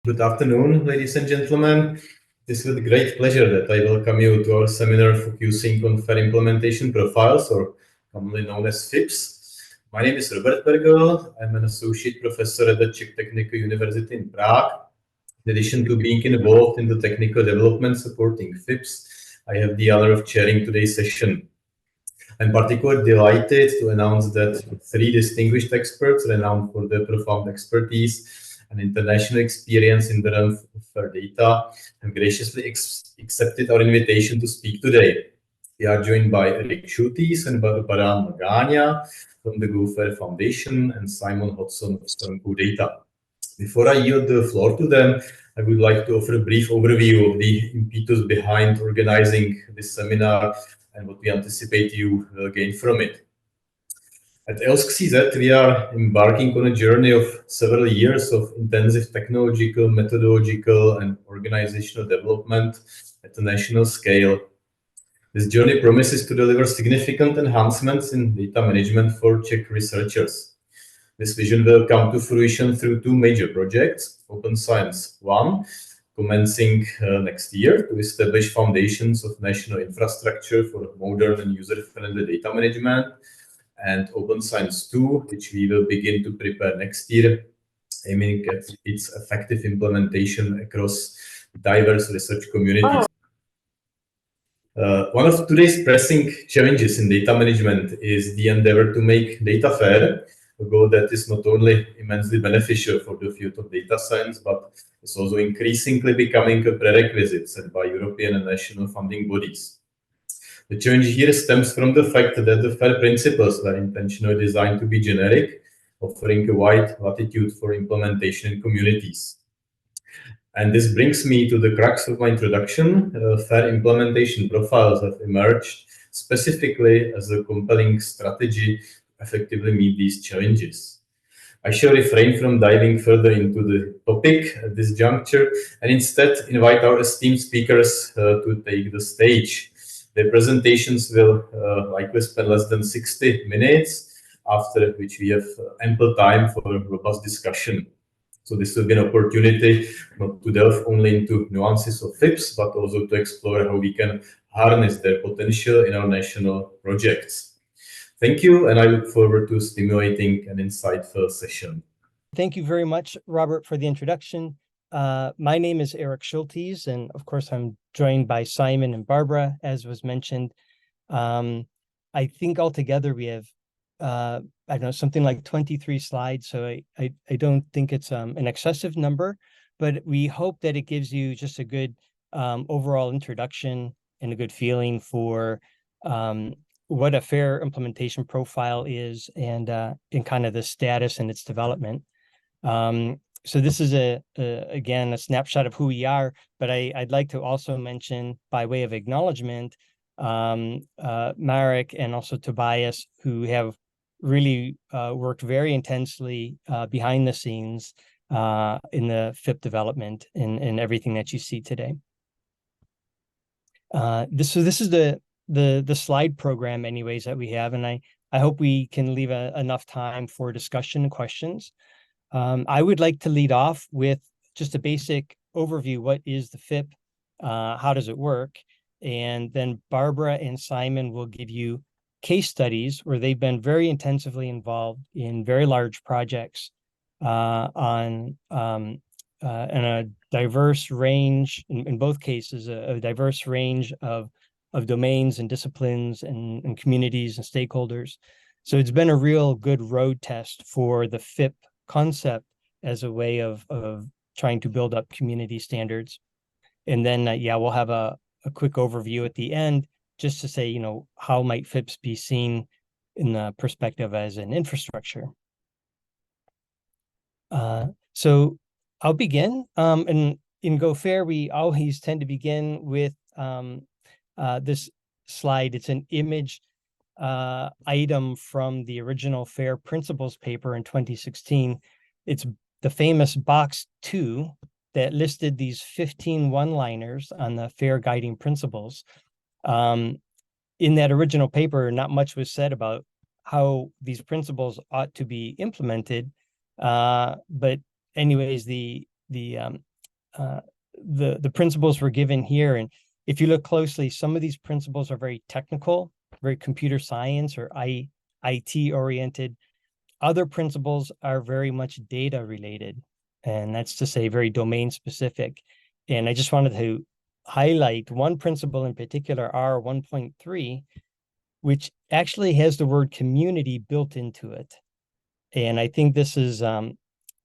Good afternoon, ladies and gentlemen. It is with great pleasure that I welcome you to our seminar focusing on FAIR implementation profiles, or commonly known as FIPs. My name is Robert Pergl. I'm an associate professor at the Czech Technical University in Prague. In addition to being involved in the technical development supporting FIPs, I have the honor of chairing today's session. I'm particularly delighted to announce that three distinguished experts renowned for their profound expertise and international experience in the realm of FAIR data have graciously accepted our invitation to speak today. We are joined by Erik Schultes and Barbara Magagna from the WorldFAIR Foundation and Simon Hodson from Data. Before I yield the floor to them, I would like to offer a brief overview of the impetus behind organizing this seminar and what we anticipate you will gain from it. At EOSC-CZ, we are embarking on a journey of several years of intensive technological, methodological, and organizational development at a national scale. This journey promises to deliver significant enhancements in data management for Czech researchers. This vision will come to fruition through two major projects: Open Science 1, commencing next year to establish foundations of national infrastructure for modern and user-friendly data management, and Open Science 2, which we will begin to prepare next year, aiming at its effective implementation across diverse research communities. One of today's pressing challenges in data management is the endeavor to make data fair, a goal that is not only immensely beneficial for the field of data science, but is also increasingly becoming a prerequisite set by European and national funding bodies. The challenge here stems from the fact that the FAIR principles were intentionally designed to be generic, offering a wide latitude for implementation in communities. And this brings me to the crux of my introduction. FAIR implementation profiles have emerged specifically as a compelling strategy to effectively meet these challenges. I shall refrain from diving further into the topic at this juncture and instead invite our esteemed speakers to take the stage. Their presentations will likely spend less than 60 minutes, after which we have ample time for a robust discussion. So this will be an opportunity not to delve only into nuances of FIPs, but also to explore how we can harness their potential in our national projects. Thank you, and I look forward to stimulating an insightful session. Thank you very much, Robert, for the introduction. My name is Erik Schultes, and of course, I'm joined by Simon and Barbara, as was mentioned. I think altogether we have, I don't know, something like 23 slides, so I don't think it's an excessive number, but we hope that it gives you just a good overall introduction and a good feeling for what a FAIR implementation profile is and in kind of the status and its development. So this is again a snapshot of who we are, but I'd like to also mention, by way of acknowledgement, Marek and also Tobias, who have really worked very intensely behind the scenes in the FIP development and everything that you see today. This is the slide program anyways that we have, and I hope we can leave enough time for discussion and questions. I would like to lead off with just a basic overview. What is the FIP? How does it work? And then Barbara and Simon will give you case studies where they've been very intensively involved in very large projects on a diverse range, in both cases, a diverse range of domains and disciplines and communities and stakeholders. So it's been a real good road test for the FIP concept as a way of trying to build up community standards. And then, we'll have a quick overview at the end, just to say, how might FIPs be seen in the perspective as an infrastructure. So I'll begin. And in GoFair, we always tend to begin with this slide. It's an image item from the original FAIR principles paper in 2016. It's the famous box 2 that listed these 15 one-liners on the FAIR guiding principles. In that original paper, not much was said about how these principles ought to be implemented. But anyways, the the principles were given here. And if you look closely, some of these principles are very technical, very computer science or IT oriented. Other principles are very much data related, and that's to say very domain specific. And I just wanted to highlight one principle in particular, R1.3, which actually has the word community built into it. And I think this is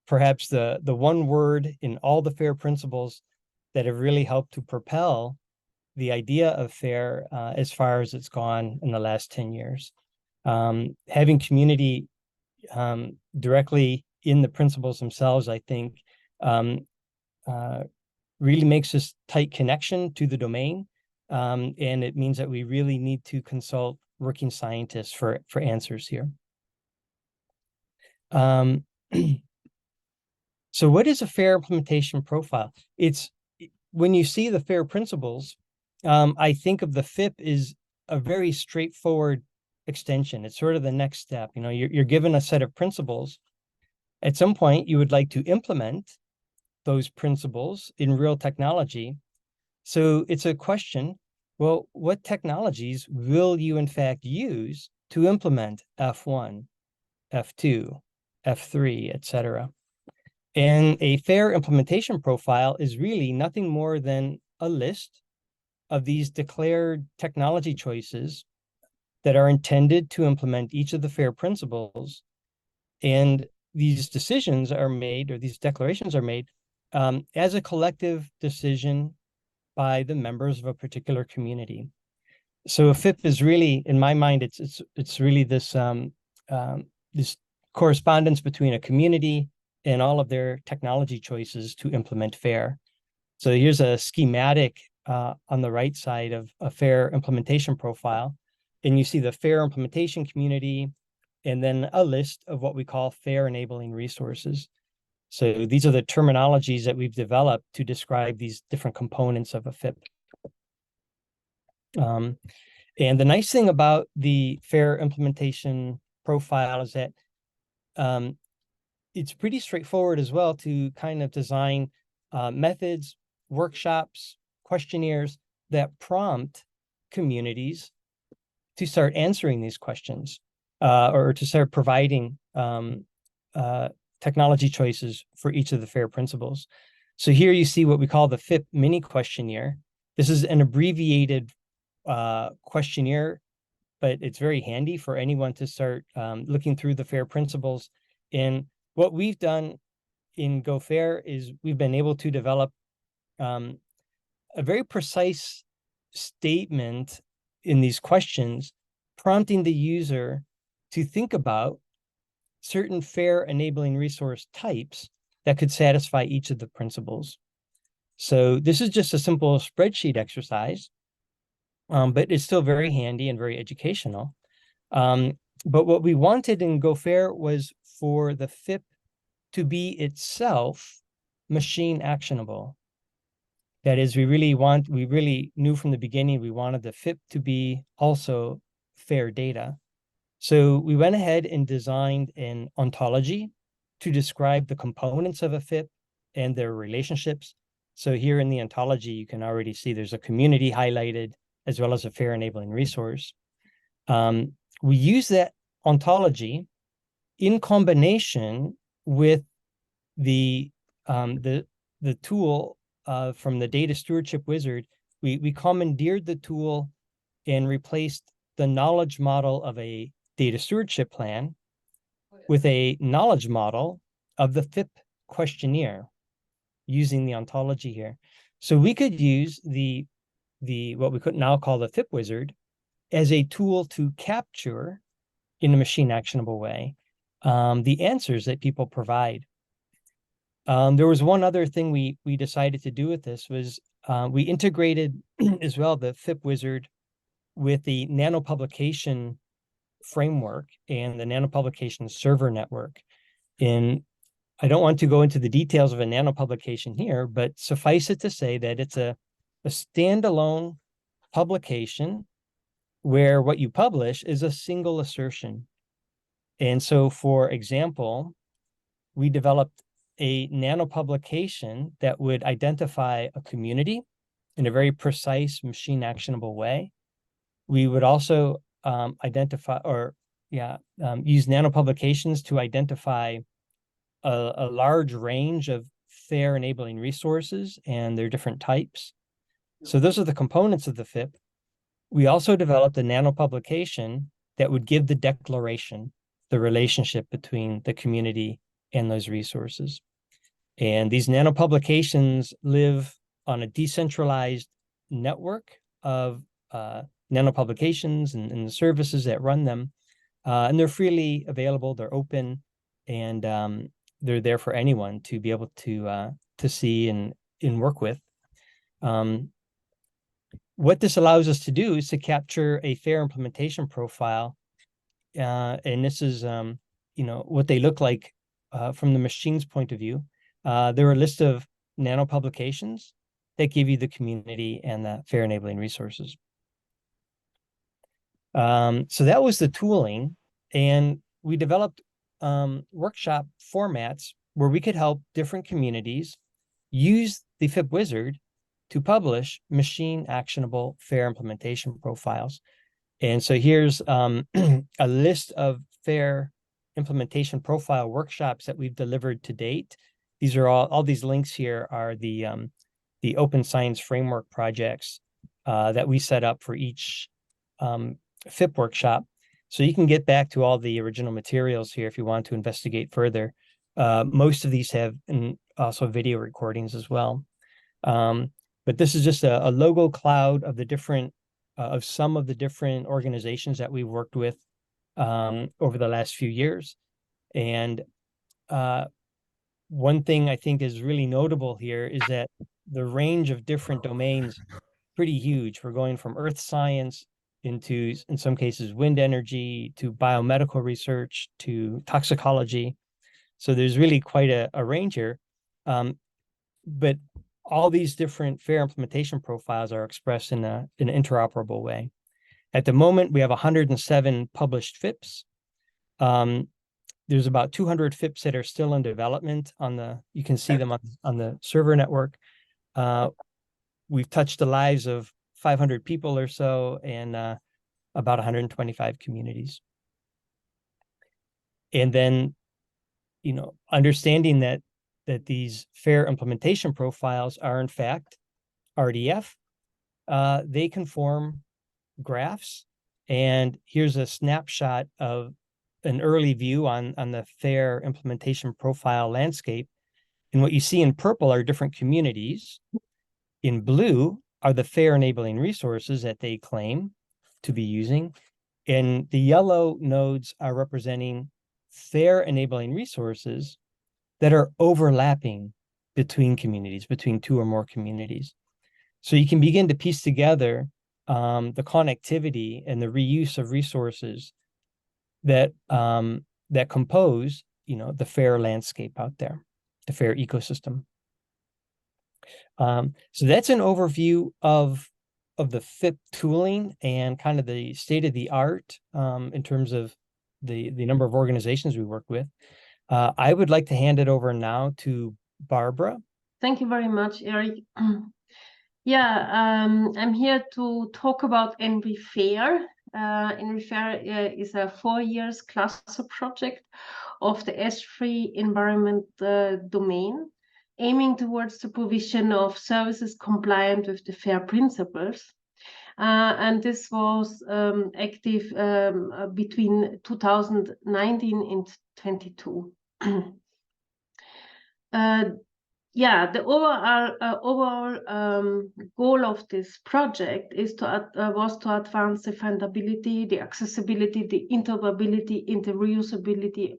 perhaps the one word in all the FAIR principles that have really helped to propel the idea of FAIR as far as it's gone in the last 10 years. Having community directly in the principles themselves, I think, really makes this tight connection to the domain. And it means that we really need to consult working scientists for answers here. So what is a FAIR implementation profile? It's when you see the FAIR principles, I think of the FIP is a very straightforward extension. It's sort of the next step. You know, you're given a set of principles. At some point, you would like to implement those principles in real technology. So it's a question, well, what technologies will you in fact use to implement F1, F2, F3, etc.? And a FAIR implementation profile is really nothing more than a list of these declared technology choices that are intended to implement each of the FAIR principles. And these decisions are made, or these declarations are made, as a collective decision by the members of a particular community. So a FIP is really, in my mind, it's really this this correspondence between a community and all of their technology choices to implement FAIR. So here's a schematic on the right side of a FAIR implementation profile. And you see the FAIR implementation community, and then a list of what we call FAIR enabling resources. So these are the terminologies that we've developed to describe these different components of a FIP. And the nice thing about the FAIR implementation profile is that it's pretty straightforward as well to kind of design methods, workshops, questionnaires that prompt communities to start answering these questions or to start providing technology choices for each of the FAIR principles. So here you see what we call the FIP mini questionnaire. This is an abbreviated questionnaire, but it's very handy for anyone to start looking through the FAIR principles. And what we've done in GoFAIR is we've been able to develop a very precise statement in these questions, prompting the user to think about certain FAIR enabling resource types that could satisfy each of the principles. So this is just a simple spreadsheet exercise, but it's still very handy and very educational. But what we wanted in GoFAIR was for the FIP to be itself machine actionable. That is, we really knew from the beginning we wanted the FIP to be also FAIR data. So we went ahead and designed an ontology to describe the components of a FIP and their relationships. So here in the ontology, you can already see there's a community highlighted as well as a FAIR enabling resource. We use that ontology in combination with the tool from the data stewardship wizard. We commandeered the tool and replaced the knowledge model of a data stewardship plan with a knowledge model of the FIP questionnaire using the ontology here. So we could use the what we could now call the FIP wizard as a tool to capture in a machine actionable way the answers that people provide. There was one other thing we decided to do with this was we integrated as well the FIP wizard with the nanopublication framework and the nanopublication server network. And I don't want to go into the details of a nanopublication here, but suffice it to say that it's a standalone publication where what you publish is a single assertion. And so, for example, we developed a nano publication that would identify a community in a very precise machine actionable way. We would also use nano publications to identify a large range of FAIR enabling resources and their different types. So those are the components of the FIP. We also developed a nano publication that would give the declaration, the relationship between the community and those resources. And these nano publications live on a decentralized network of nano publications and the services that run them. And they're freely available, they're open, and they're there for anyone to be able to see and work with. What this allows us to do is to capture a FAIR implementation profile. And this is, what they look like from the machine's point of view. There are a list of nano publications that give you the community and the FAIR enabling resources. So that was the tooling, and we developed workshop formats where we could help different communities use the FIP wizard to publish machine actionable FAIR implementation profiles. And so here's a list of FAIR implementation profile workshops that we've delivered to date. These are all these links here are the open science framework projects that we set up for each FIP workshop. So you can get back to all the original materials here if you want to investigate further. Most of these have also video recordings as well. But this is just a logo cloud of the different of some of the different organizations that we've worked with over the last few years. And one thing I think is really notable here is that the range of different domains pretty huge. We're going from earth science into, in some cases, wind energy, to biomedical research, to toxicology. So there's really quite a range here. But all these different FAIR implementation profiles are expressed in an interoperable way. At the moment, we have 107 published FIPs. There's about 200 FIPs that are still in development you can see them on the server network. We've touched the lives of 500 people or so and about 125 communities. And then, understanding that these FAIR implementation profiles are in fact RDF, they can form graphs. And here's a snapshot of an early view on the FAIR implementation profile landscape. And what you see in purple are different communities. In blue are the FAIR enabling resources that they claim to be using. And the yellow nodes are representing FAIR enabling resources that are overlapping between communities, between two or more communities. So you can begin to piece together the connectivity and the reuse of resources that compose, the FAIR landscape out there, the FAIR ecosystem. So that's an overview of the FIP tooling and kind of the state of the art in terms of the number of organizations we work with. I would like to hand it over now to Barbara. Thank you very much, Erik. I'm here to talk about ENVRI. ENVRI is a 4 years cluster project of the S3 environment domain, aiming towards the provision of services compliant with the FAIR principles. And this was active between 2019 and 2022. The overall goal of this project is was to advance the fundability, the accessibility, the interoperability, the reusability,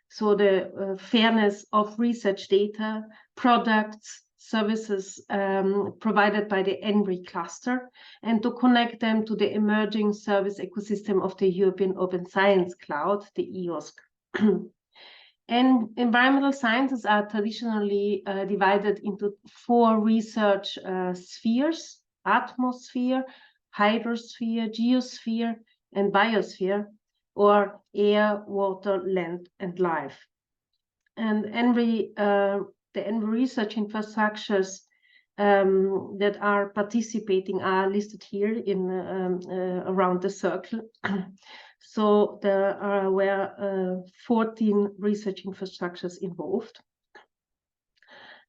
so the fairness of research data, products, services provided by the ENVRI cluster, and to connect them to the emerging service ecosystem of the European Open Science Cloud, the EOSC. And environmental sciences are traditionally divided into 4 research spheres: atmosphere, hydrosphere, geosphere, and biosphere, or air, water, land, and life. And ENVRI, the ENVRI research infrastructures that are participating are listed here in around the circle. So there were 14 research infrastructures involved.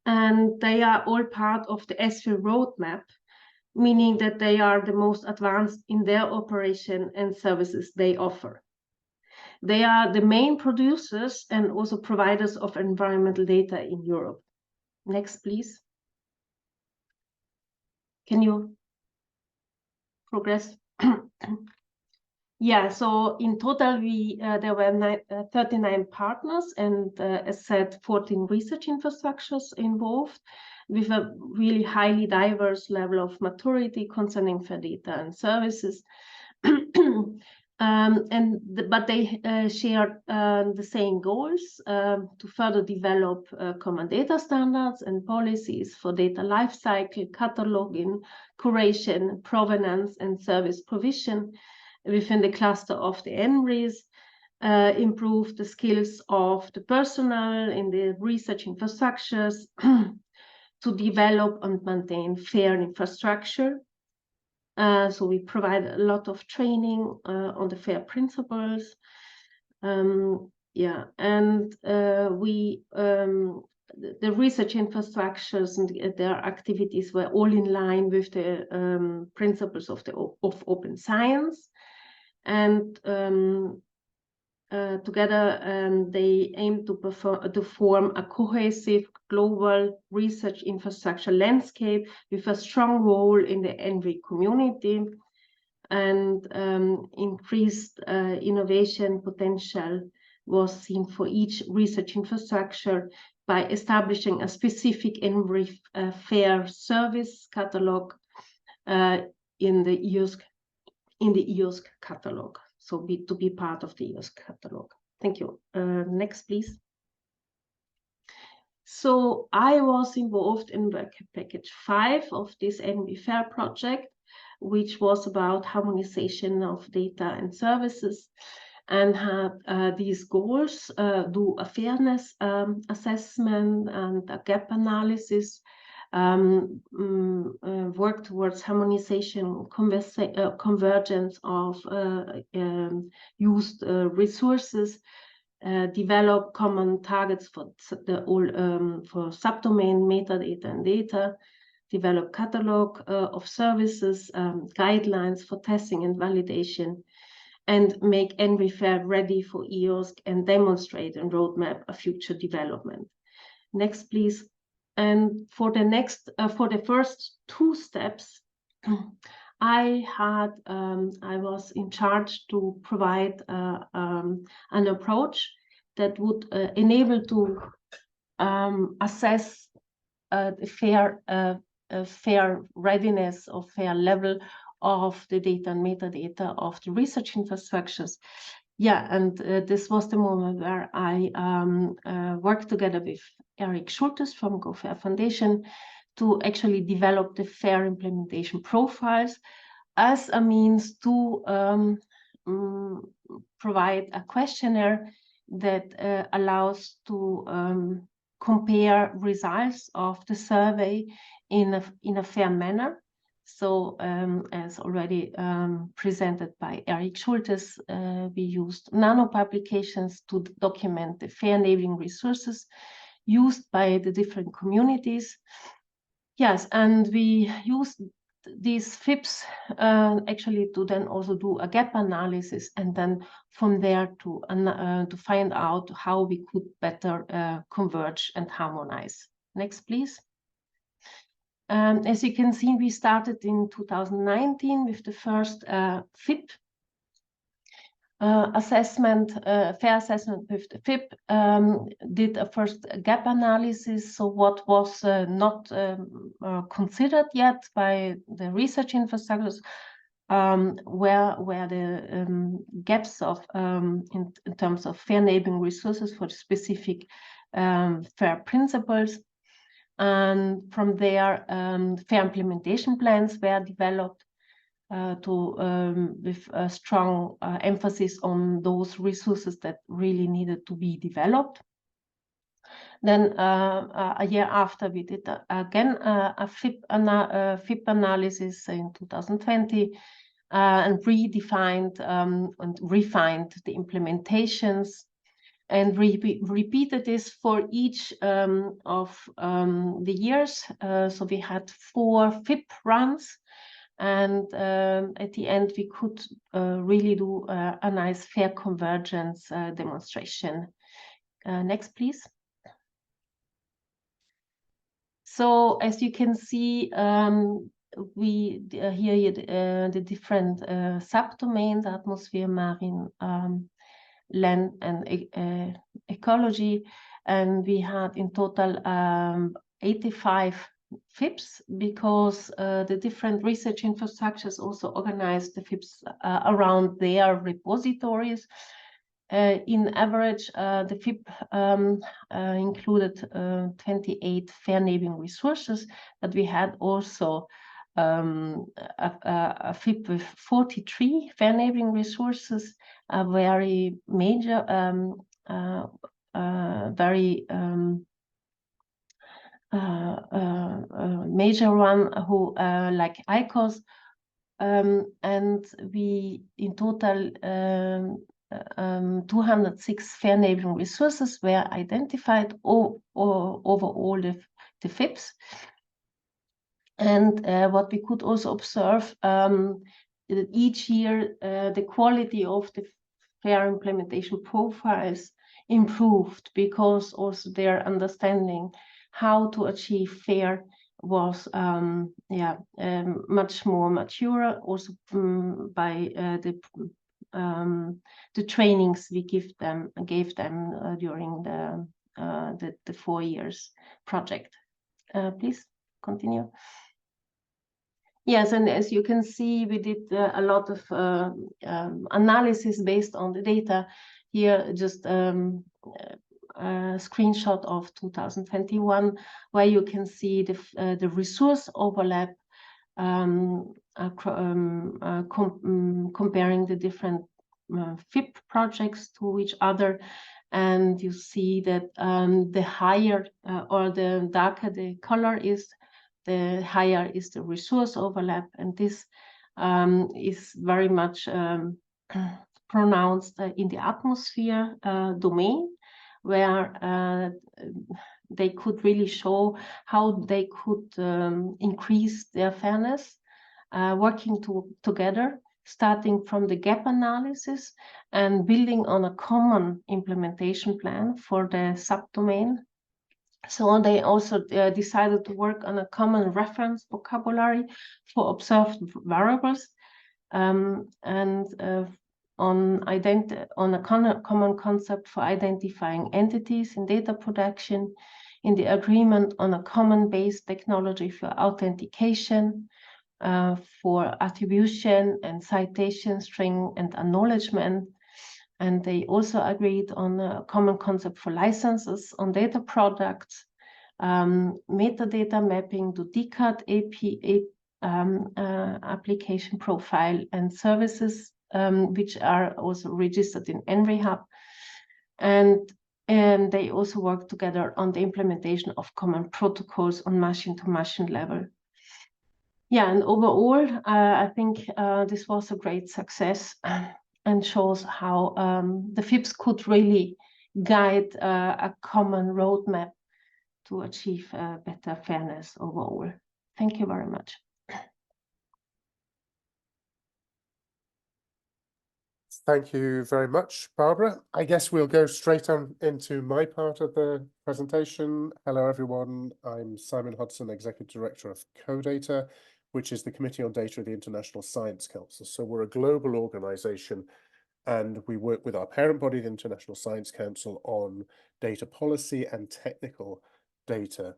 And they are all part of the ESFI roadmap, meaning that they are the most advanced in their operation and services they offer. They are the main producers and also providers of environmental data in Europe. Next, please. Can you progress? Yeah, so in total, there were 39 partners and, as said, 14 research infrastructures involved with a really highly diverse level of maturity concerning FAIR data and services. But they shared the same goals to further develop common data standards and policies for data lifecycle, cataloging, curation, provenance, and service provision within the cluster of the ENVRIs, improve the skills of the personnel in the research infrastructures to develop and maintain FAIR infrastructure. So we provide a lot of training on the FAIR principles. Yeah, and the research infrastructures and their activities were all in line with the principles of open science. And together they aim to form a cohesive global research infrastructure landscape with a strong role in the ENVRI community and increased innovation potential was seen for each research infrastructure by establishing a specific ENVRI FAIR service catalog in the EOSC catalog. So to be part of the EOSC catalog. Thank you. Next, please. So I was involved in work package 5 of this ENVRI FAIR project, which was about harmonization of data and services, and had these goals: do a fairness assessment and a gap analysis, work towards harmonization, convergence of used resources, develop common targets for for subdomain metadata and data, develop catalog of services, guidelines for testing and validation, and make ENVRI FAIR ready for EOSC and demonstrate and roadmap a future development. Next, please. And for the first 2 steps, I was in charge to provide an approach that would enable to assess the FAIR readiness or FAIR level of the data and metadata of the research infrastructures. Yeah, and this was the moment where I worked together with Erik Schultes from WorldFAIR Foundation to actually develop the FAIR implementation profiles as a means to provide a questionnaire that allows to compare results of the survey in a fair manner. So as already presented by Erik Schultes, we used nano publications to document the FAIR enabling resources used by the different communities. Yes, and we used these FIPs actually to then also do a gap analysis, and then from there to find out how we could better converge and harmonize. Next, please. As you can see, we started in 2019 with the first FIP assessment, FAIR assessment with the FIP, did a first gap analysis. So what was not considered yet by the research infrastructures, where the gaps of in terms of FAIR enabling resources for specific FAIR principles. And from there, FAIR implementation plans were developed with a strong emphasis on those resources that really needed to be developed. Then a year after, we did again a FIP analysis in 2020 and redefined and refined the implementations, and repeated this for each of the years. So we had 4 FIP runs, and at the end we could really do a nice fair convergence demonstration. Next, please. So as you can see, we here the different subdomains: atmosphere, marine, land, and ecology, and we had in total 85 FIPs, because the different research infrastructures also organized the FIPs around their repositories. In average, the FIP included 28 fair naming resources, but we had also a FIP with 43 fair naming resources, a very major, major one, who like ICOS, and we in total 206 fair naming resources were identified over all the FIPs. And what we could also observe, each year the quality of the FAIR implementation profiles improved, because also their understanding how to achieve FAIR was much more mature, also by the trainings we gave them during the 4 years project. Please continue. Yes, and as you can see, we did a lot of analysis based on the data. Here, just a screenshot of 2021, where you can see the resource overlap, comparing the different FIP projects to each other. And you see that the higher or the darker the color is, the higher is the resource overlap. And this is very much pronounced in the atmosphere domain, where they could really show how they could increase their fairness, working together, starting from the gap analysis and building on a common implementation plan for the subdomain. So they also decided to work on a common reference vocabulary for observed variables, and on a common concept for identifying entities in data production, in the agreement on a common base technology for authentication, for attribution and citation string and acknowledgement. And they also agreed on a common concept for licenses on data products, metadata mapping to DCAT application profile and services, which are also registered in ENVRI Hub. And they also work together on the implementation of common protocols on machine-to-machine level. Yeah, and overall, I think this was a great success and shows how the FIPs could really guide a common roadmap to achieve better fairness overall. Thank you very much. Thank you very much, Barbara. I guess we'll go straight on into my part of the presentation. Hello, everyone. I'm Simon Hodson, Executive Director of CODATA, which is the Committee on Data of the International Science Council. So we're a global organization, and we work with our parent body, the International Science Council, on data policy and technical data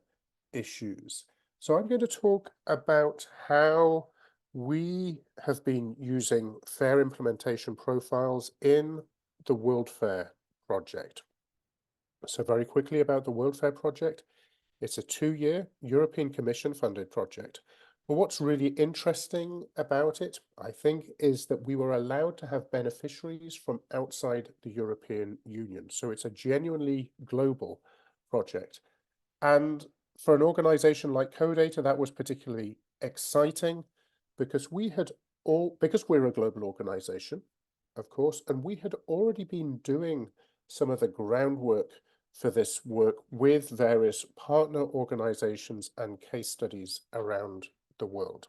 issues. So I'm going to talk about how we have been using FAIR implementation profiles in the WorldFAIR project. So very quickly about the WorldFAIR project. It's a 2-year European Commission funded project. But what's really interesting about it, I think, is that we were allowed to have beneficiaries from outside the European Union. So it's a genuinely global project. And for an organization like CoData, that was particularly exciting because because we're a global organization, of course, and we had already been doing some of the groundwork for this work with various partner organizations and case studies around the world.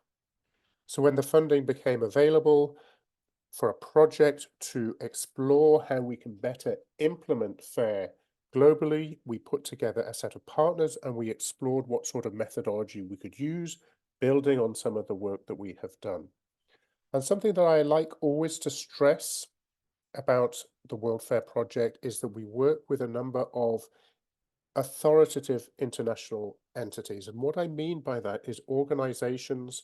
So when the funding became available for a project to explore how we can better implement FAIR globally, we put together a set of partners and we explored what sort of methodology we could use, building on some of the work that we have done. And something that I like always to stress about the WorldFAIR project is that we work with a number of authoritative international entities. And what I mean by that is organizations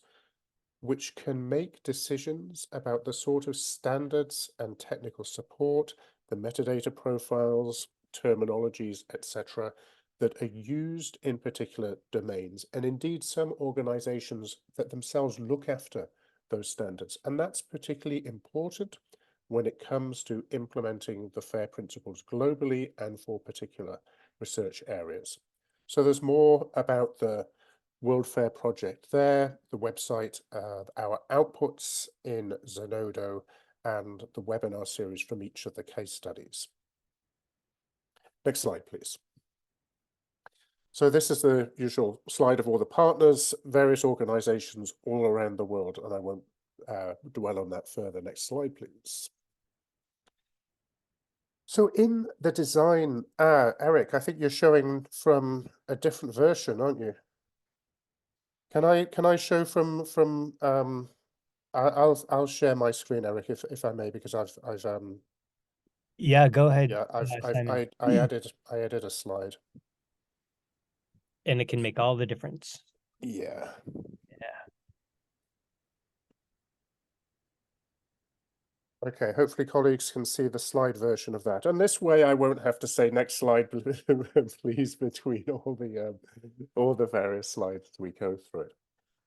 which can make decisions about the sort of standards and technical support, the metadata profiles, terminologies, etc., that are used in particular domains. And indeed, some organizations that themselves look after those standards. And that's particularly important when it comes to implementing the FAIR principles globally and for particular research areas. So there's more about the WorldFAIR project there, the website, our outputs in Zenodo, and the webinar series from each of the case studies. Next slide, please. So this is the usual slide of all the partners, various organizations all around the world, and I won't dwell on that further. Next slide, please. So in the design, Erik, I think you're showing from a different version, aren't you? Can I show from I'll share my screen, Erik, if I may, because I've Yeah, go ahead. yeah Simon. I added a slide. And it can make all the difference. Yeah. Okay, hopefully colleagues can see the slide version of that. And this way I won't have to say next slide, please, between all the various slides we go through it.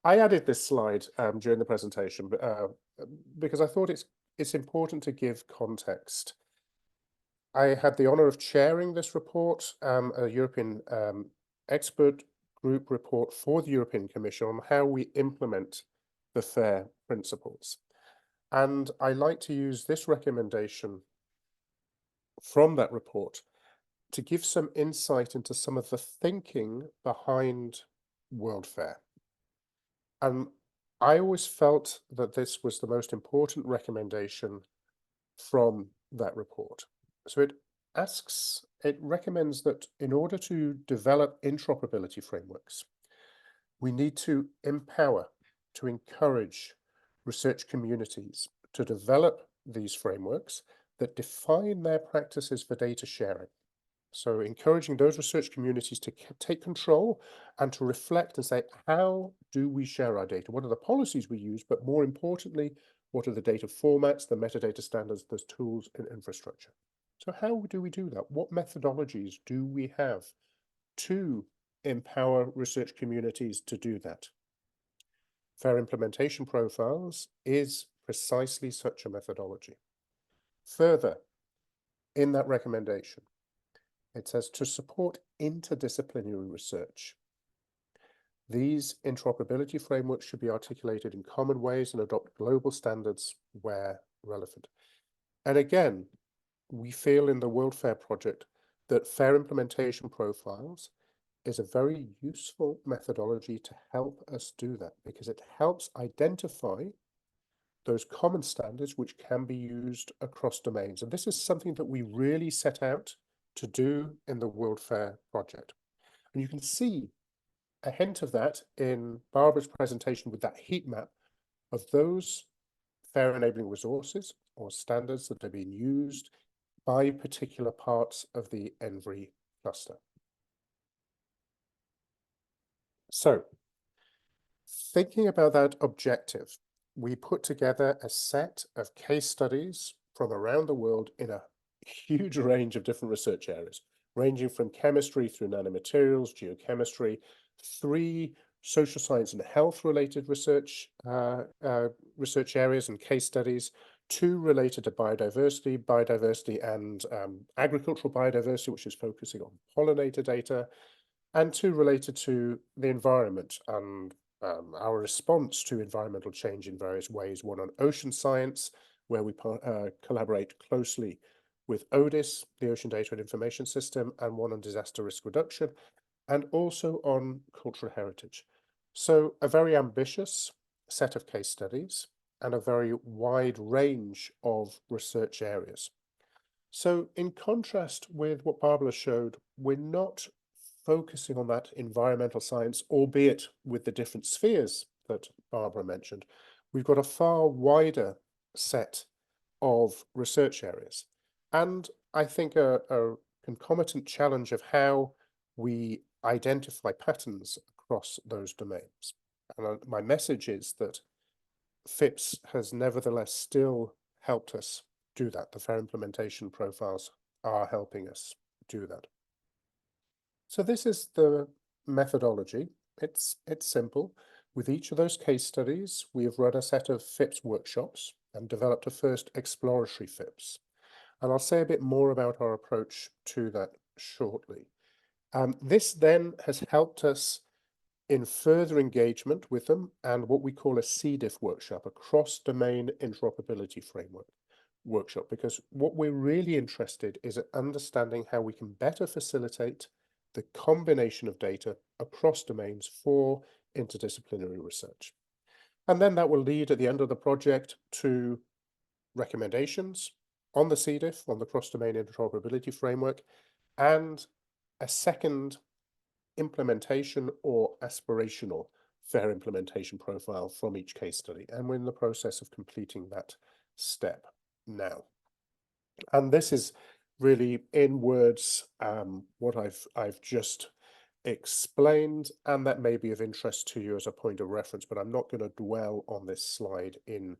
I added this slide during the presentation because I thought it's important to give context. I had the honor of chairing this report, a European expert group report for the European Commission on how we implement the FAIR principles. And I like to use this recommendation from that report to give some insight into some of the thinking behind WorldFAIR. And I always felt that this was the most important recommendation from that report. So it recommends that in order to develop interoperability frameworks, we need to empower, to encourage research communities to develop these frameworks that define their practices for data sharing. So encouraging those research communities to take control and to reflect and say, how do we share our data? What are the policies we use? But more importantly, what are the data formats, the metadata standards, the tools and infrastructure? So how do we do that? What methodologies do we have to empower research communities to do that? FAIR implementation profiles is precisely such a methodology. Further, in that recommendation, it says to support interdisciplinary research. These interoperability frameworks should be articulated in common ways and adopt global standards where relevant. And again, we feel in the WorldFAIR project that FAIR implementation profiles is a very useful methodology to help us do that, because it helps identify those common standards which can be used across domains. And this is something that we really set out to do in the WorldFAIR project. And you can see a hint of that in Barbara's presentation with that heat map of those FAIR enabling resources or standards that are being used by particular parts of the ENVRI cluster. So, thinking about that objective, we put together a set of case studies from around the world in a huge range of different research areas, ranging from chemistry through nanomaterials, geochemistry, 3 social science and health related research areas and case studies, 2 related to biodiversity and agricultural biodiversity, which is focusing on pollinator data, and 2 related to the environment and our response to environmental change in various ways. One on ocean science, where we collaborate closely with ODIS, the Ocean Data and Information System, and one on disaster risk reduction, and also on cultural heritage. So a very ambitious set of case studies and a very wide range of research areas. So in contrast with what Barbara showed, we're not focusing on that environmental science, albeit with the different spheres that Barbara mentioned. We've got a far wider set of research areas. And I think a concomitant challenge of how we identify patterns across those domains. And my message is that FIPS has nevertheless still helped us do that. The FAIR implementation profiles are helping us do that. So this is the methodology. It's simple. With each of those case studies, we have run a set of FIPS workshops and developed a first exploratory FIPS. And I'll say a bit more about our approach to that shortly. This then has helped us in further engagement with them and what we call a CDIF workshop, a cross-domain interoperability framework workshop, because what we're really interested is at understanding how we can better facilitate the combination of data across domains for interdisciplinary research. And then that will lead at the end of the project to recommendations on the CDIF, on the cross-domain interoperability framework, and a second implementation or aspirational FAIR implementation profile from each case study. And we're in the process of completing that step now. And this is really in words what I've just explained, and that may be of interest to you as a point of reference, but I'm not going to dwell on this slide in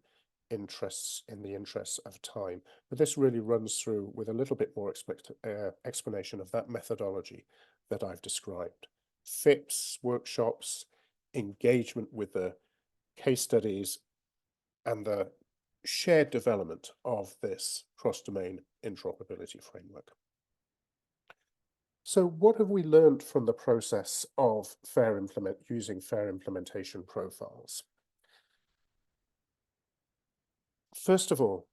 the interests of time. But this really runs through with a little bit more explanation of that methodology that I've described. FIPS workshops, engagement with the case studies, and the shared development of this cross-domain interoperability framework. So what have we learned from the process of using FAIR implementation profiles? First of all,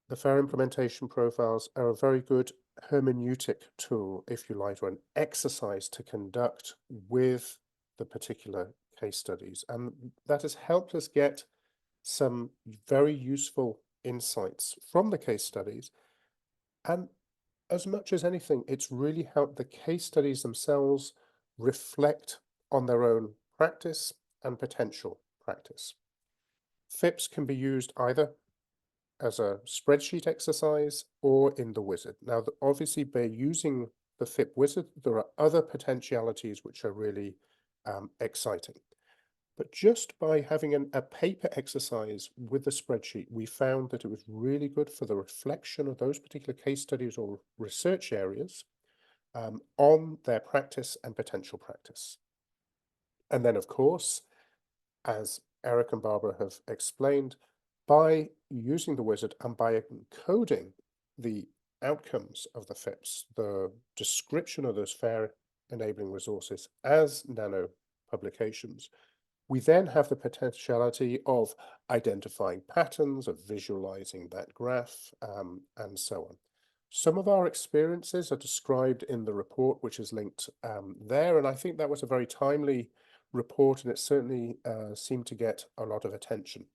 the FAIR implementation profiles are a very good hermeneutic tool, if you like, or an exercise to conduct with the particular case studies. And that has helped us get some very useful insights from the case studies. And as much as anything, it's really helped the case studies themselves reflect on their own practice and potential practice. FIPS can be used either as a spreadsheet exercise or in the wizard. Now, obviously, by using the FIP wizard, there are other potentialities which are really exciting. But just by having a paper exercise with the spreadsheet, we found that it was really good for the reflection of those particular case studies or research areas on their practice and potential practice. And then, of course, as Erik and Barbara have explained, by using the wizard and by encoding the outcomes of the FIPS, the description of those FAIR enabling resources as nano publications, we then have the potentiality of identifying patterns, of visualizing that graph, and so on. Some of our experiences are described in the report, which is linked there, and I think that was a very timely report, and it certainly seemed to get a lot of attention.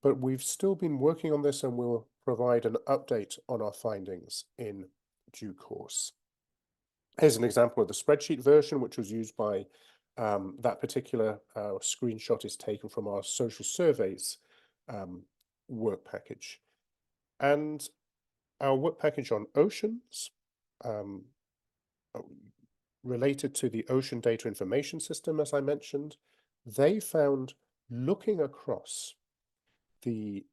But we've still been working on this, and we'll provide an update on our findings in due course. Here's an example of the spreadsheet version, which was used by that particular screenshot is taken from our social surveys work package. And our work package on oceans, related to the Ocean Data Information System, as I mentioned, they found, looking across the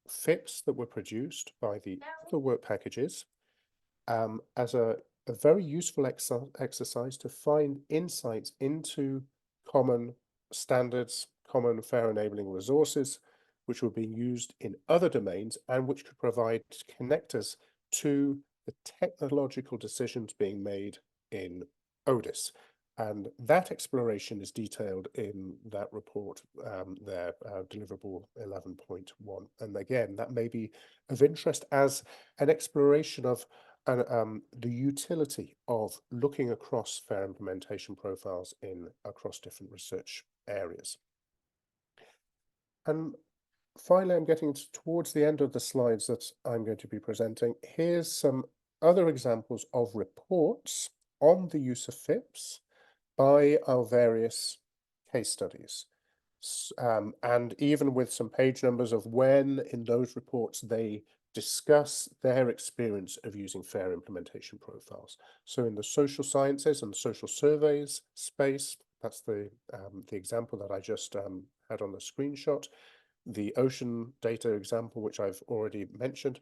FIPs that were produced by the other work packages, as a very useful exercise to find insights into common standards, common FAIR enabling resources, which were being used in other domains and which could provide connectors to the technological decisions being made in ODIS. And that exploration is detailed in that report there, deliverable 11.1. And again, that may be of interest as an exploration of the utility of looking across FAIR implementation profiles across different research areas. And finally, I'm getting towards the end of the slides that I'm going to be presenting. Here's some other examples of reports on the use of FIPs by our various case studies. And even with some page numbers of when in those reports they discuss their experience of using FAIR implementation profiles. So in the social sciences and social surveys space, that's the example that I just had on the screenshot. The ocean data example, which I've already mentioned.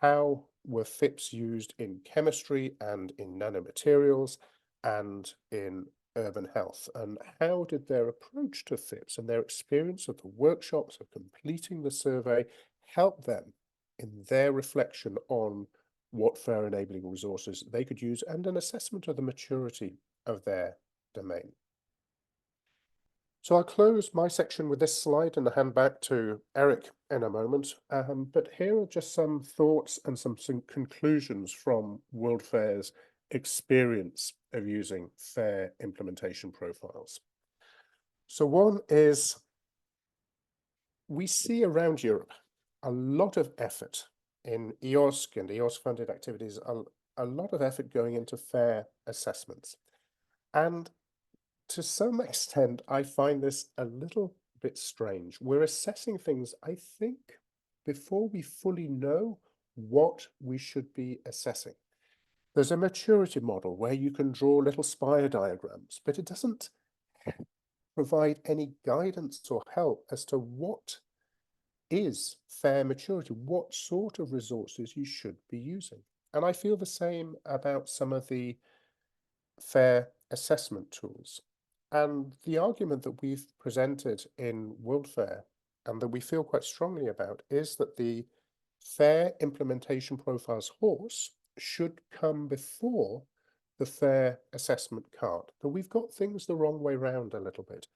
How were FIPs used in chemistry and in nanomaterials and in urban health? And how did their approach to FIPs and their experience of the workshops of completing the survey help them in their reflection on what FAIR enabling resources they could use and an assessment of the maturity of their domain? So I'll close my section with this slide and hand back to Erik in a moment. But here are just some thoughts and some conclusions from WorldFAIR's experience of using FAIR implementation profiles. So one is, we see around Europe a lot of effort in EOSC and EOSC-funded activities, a lot of effort going into FAIR assessments. And to some extent, I find this a little bit strange. We're assessing things, I think, before we fully know what we should be assessing. There's a maturity model where you can draw little spire diagrams, but it doesn't provide any guidance or help as to what is FAIR maturity, what sort of resources you should be using. And I feel the same about some of the FAIR assessment tools. And the argument that we've presented in WorldFAIR and that we feel quite strongly about is that the FAIR implementation profiles horse should come before the FAIR assessment cart. But we've got things the wrong way round a little bit,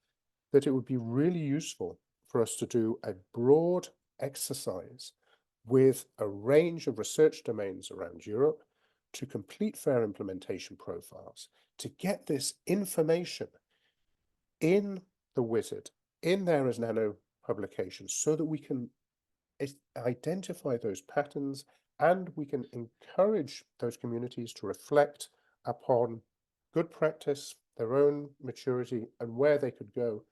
that it would be really useful for us to do a broad exercise with a range of research domains around Europe to complete FAIR implementation profiles, to get this information in the wizard, in there as nano publications, so that we can identify those patterns and we can encourage those communities to reflect upon good practice, their own maturity, and where they could go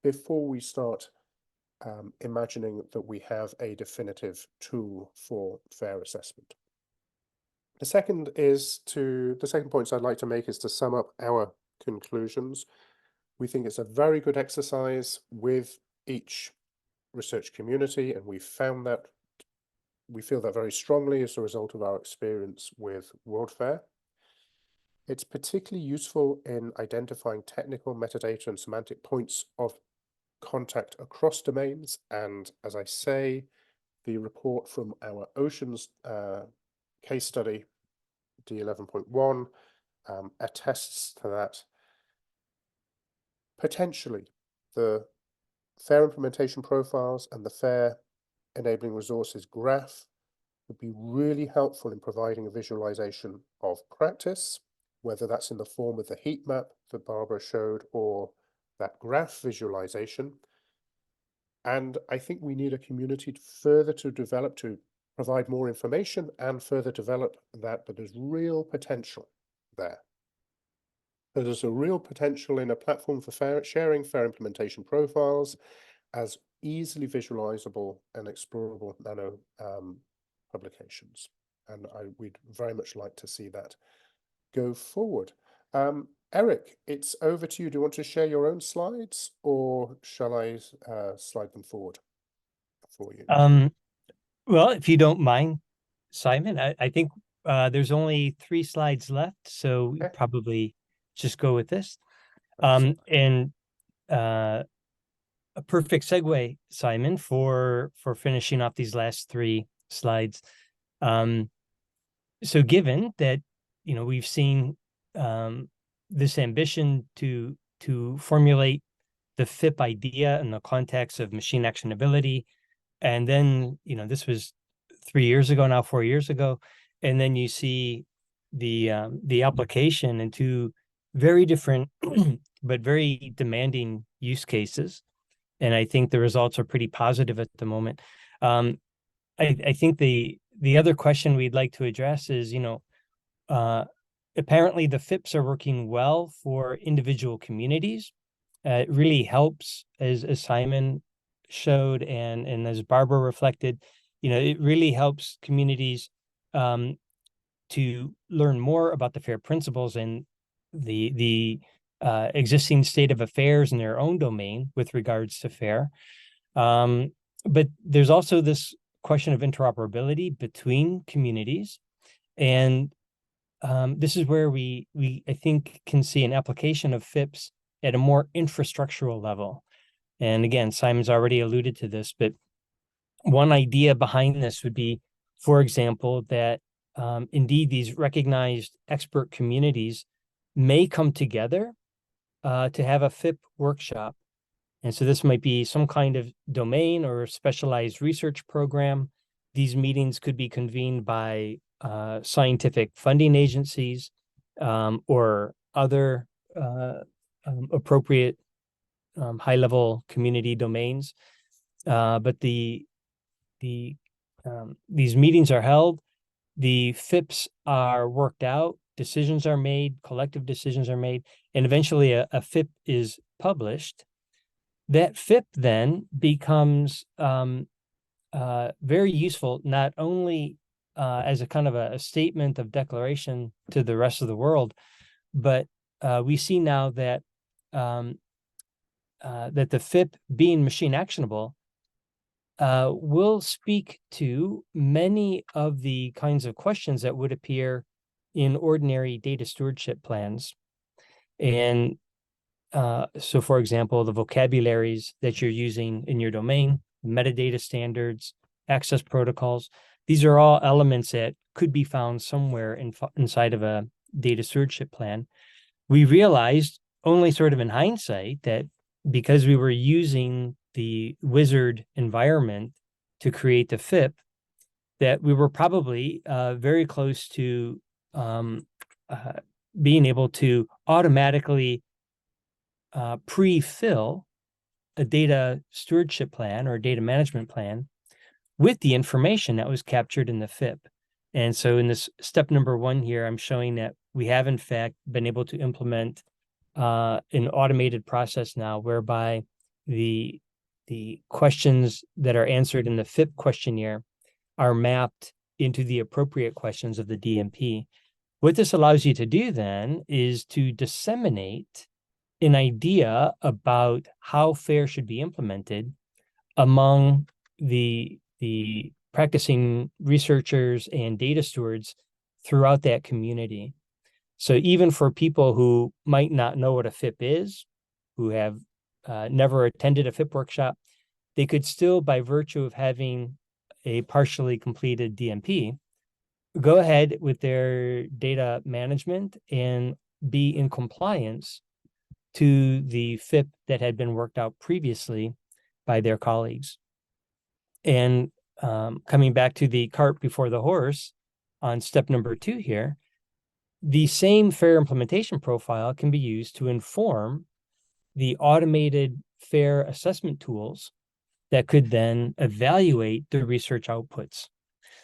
before we start imagining that we have a definitive tool for FAIR assessment. The second points I'd like to make is to sum up our conclusions. We think it's a very good exercise with each research community, and we feel that very strongly as a result of our experience with WorldFAIR. It's particularly useful in identifying technical metadata and semantic points of contact across domains. And as I say, the report from our oceans case study, D11.1, attests to that. Potentially, the FAIR implementation profiles and the FAIR enabling resources graph would be really helpful in providing a visualization of practice, whether that's in the form of the heat map that Barbara showed or that graph visualization. And I think we need a community to develop, to provide more information and further develop that, but there's real potential there. There's a real potential in a platform for sharing FAIR implementation profiles as easily visualizable and explorable nano publications. And we'd very much like to see that go forward. Erik, it's over to you. Do you want to share your own slides, or shall I slide them forward for you? Well, if you don't mind, Simon, I think there's only 3 slides left, so we probably just go with this. And a perfect segue, Simon, for finishing off these last 3 slides. So given that, we've seen this ambition to formulate the FIP idea in the context of machine actionability, and then, this was 3 years ago now, 4 years ago, and then you see the application into very different but very demanding use cases. And I think the results are pretty positive at the moment. I think the other question we'd like to address is, apparently the FIPs are working well for individual communities. It really helps, as Simon showed and as Barbara reflected, it really helps communities to learn more about the FAIR principles and the existing state of affairs in their own domain with regards to FAIR. But there's also this question of interoperability between communities. And this is where we I think can see an application of FIPs at a more infrastructural level. And again, Simon's already alluded to this, but one idea behind this would be, for example, that indeed these recognized expert communities may come together to have a FIP workshop. And so this might be some kind of domain or specialized research program. These meetings could be convened by scientific funding agencies or other appropriate high-level community domains. But these meetings are held, the FIPs are worked out, decisions are made, collective decisions are made, and eventually a FIP is published. That FIP then becomes very useful, not only as a kind of a statement of declaration to the rest of the world, but we see now that that the FIP, being machine actionable, will speak to many of the kinds of questions that would appear in ordinary data stewardship plans. And so, for example, the vocabularies that you're using in your domain, metadata standards, access protocols, these are all elements that could be found somewhere inside of a data stewardship plan. We realized only sort of in hindsight that because we were using the wizard environment to create the FIP, that we were probably very close to being able to automatically pre-fill a data stewardship plan or data management plan with the information that was captured in the FIP. And so in this step number 1 here, I'm showing that we have in fact been able to implement an automated process now whereby the questions that are answered in the FIP questionnaire are mapped into the appropriate questions of the DMP. What this allows you to do then is to disseminate an idea about how FAIR should be implemented among the practicing researchers and data stewards throughout that community. So even for people who might not know what a FIP is, who have never attended a FIP workshop, they could still, by virtue of having a partially completed DMP, go ahead with their data management and be in compliance to the FIP that had been worked out previously by their colleagues. And coming back to the cart before the horse on step number 2 here, the same FAIR implementation profile can be used to inform the automated FAIR assessment tools that could then evaluate the research outputs.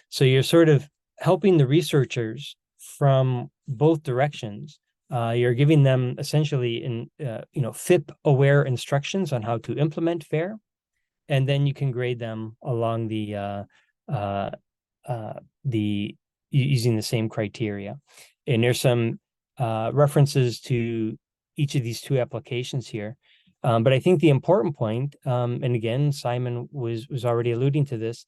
So you're sort of helping the researchers from both directions. You're giving them essentially FIP-aware instructions on how to implement FAIR, and then you can grade them along using the same criteria. And there's some references to each of these 2 applications here. But I think the important point, and again, Simon was already alluding to this,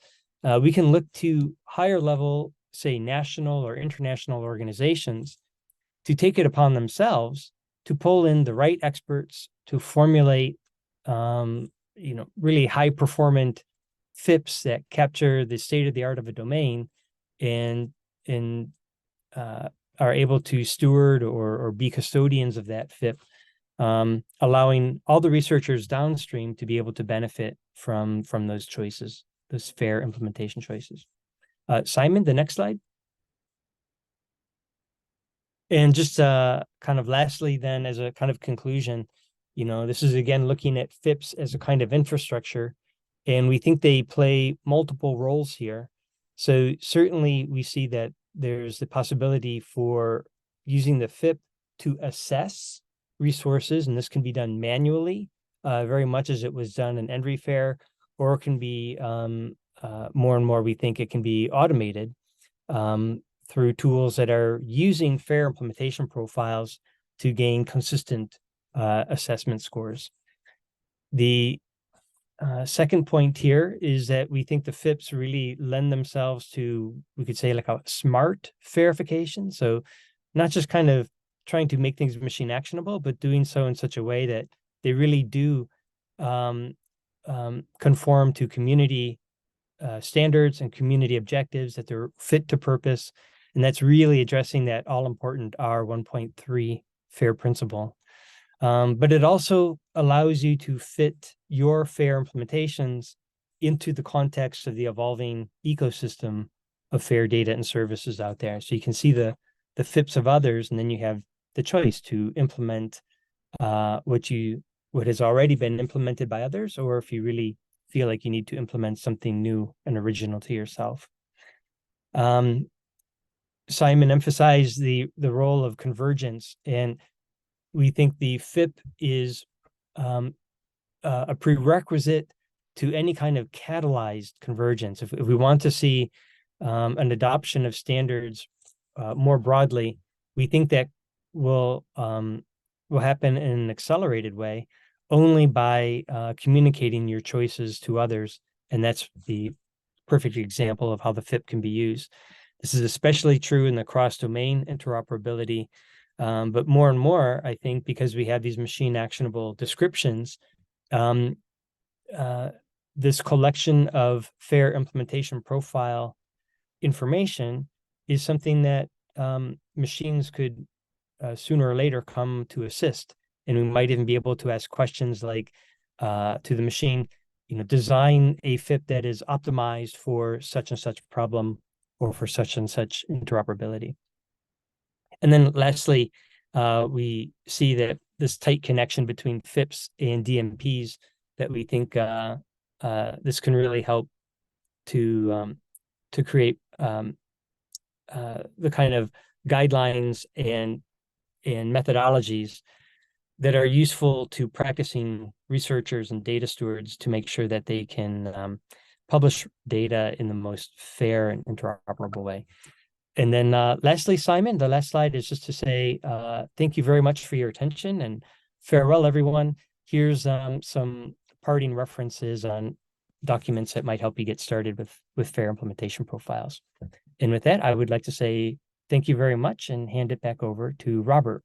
we can look to higher level, say, national or international organizations to take it upon themselves to pull in the right experts to formulate really high performant FIPs that capture the state of the art of a domain and are able to steward or be custodians of that FIP, allowing all the researchers downstream to be able to benefit from those choices, those FAIR implementation choices. Simon, the next slide. And just kind of lastly, then, as a kind of conclusion, this is again looking at FIPs as a kind of infrastructure, and we think they play multiple roles here. So certainly we see that there's the possibility for using the FIP to assess resources, and this can be done manually, very much as it was done in ENVRI, or it can be more and more, we think it can be automated through tools that are using FAIR implementation profiles to gain consistent assessment scores. The second point here is that we think the FIPs really lend themselves to, we could say, like a smart FAIRification. So not just kind of trying to make things machine actionable, but doing so in such a way that they really do conform to community standards and community objectives, that they're fit to purpose. And that's really addressing that all-important R1.3 FAIR principle. But it also allows you to fit your FAIR implementations into the context of the evolving ecosystem of FAIR data and services out there. So you can see the FIPs of others, and then you have the choice to implement what has already been implemented by others, or if you really feel like you need to implement something new and original to yourself. Simon emphasized the role of convergence, and we think the FIP is a prerequisite to any kind of catalyzed convergence. If we want to see an adoption of standards more broadly, we think that will happen in an accelerated way only by communicating your choices to others. And that's the perfect example of how the FIP can be used. This is especially true in the cross-domain interoperability. But more and more, I think, because we have these machine actionable descriptions, this collection of FAIR implementation profile information is something that machines could sooner or later come to assist. And we might even be able to ask questions like to the machine, design a FIP that is optimized for such and such problem or for such and such interoperability. And then lastly, we see that this tight connection between FIPs and DMPs, that we think this can really help to create the kind of guidelines and methodologies that are useful to practicing researchers and data stewards to make sure that they can publish data in the most fair and interoperable way. And then lastly, Simon, the last slide is just to say thank you very much for your attention and farewell, everyone. Here's some parting references on documents that might help you get started with FAIR implementation profiles. And with that, I would like to say thank you very much and hand it back over to Robert.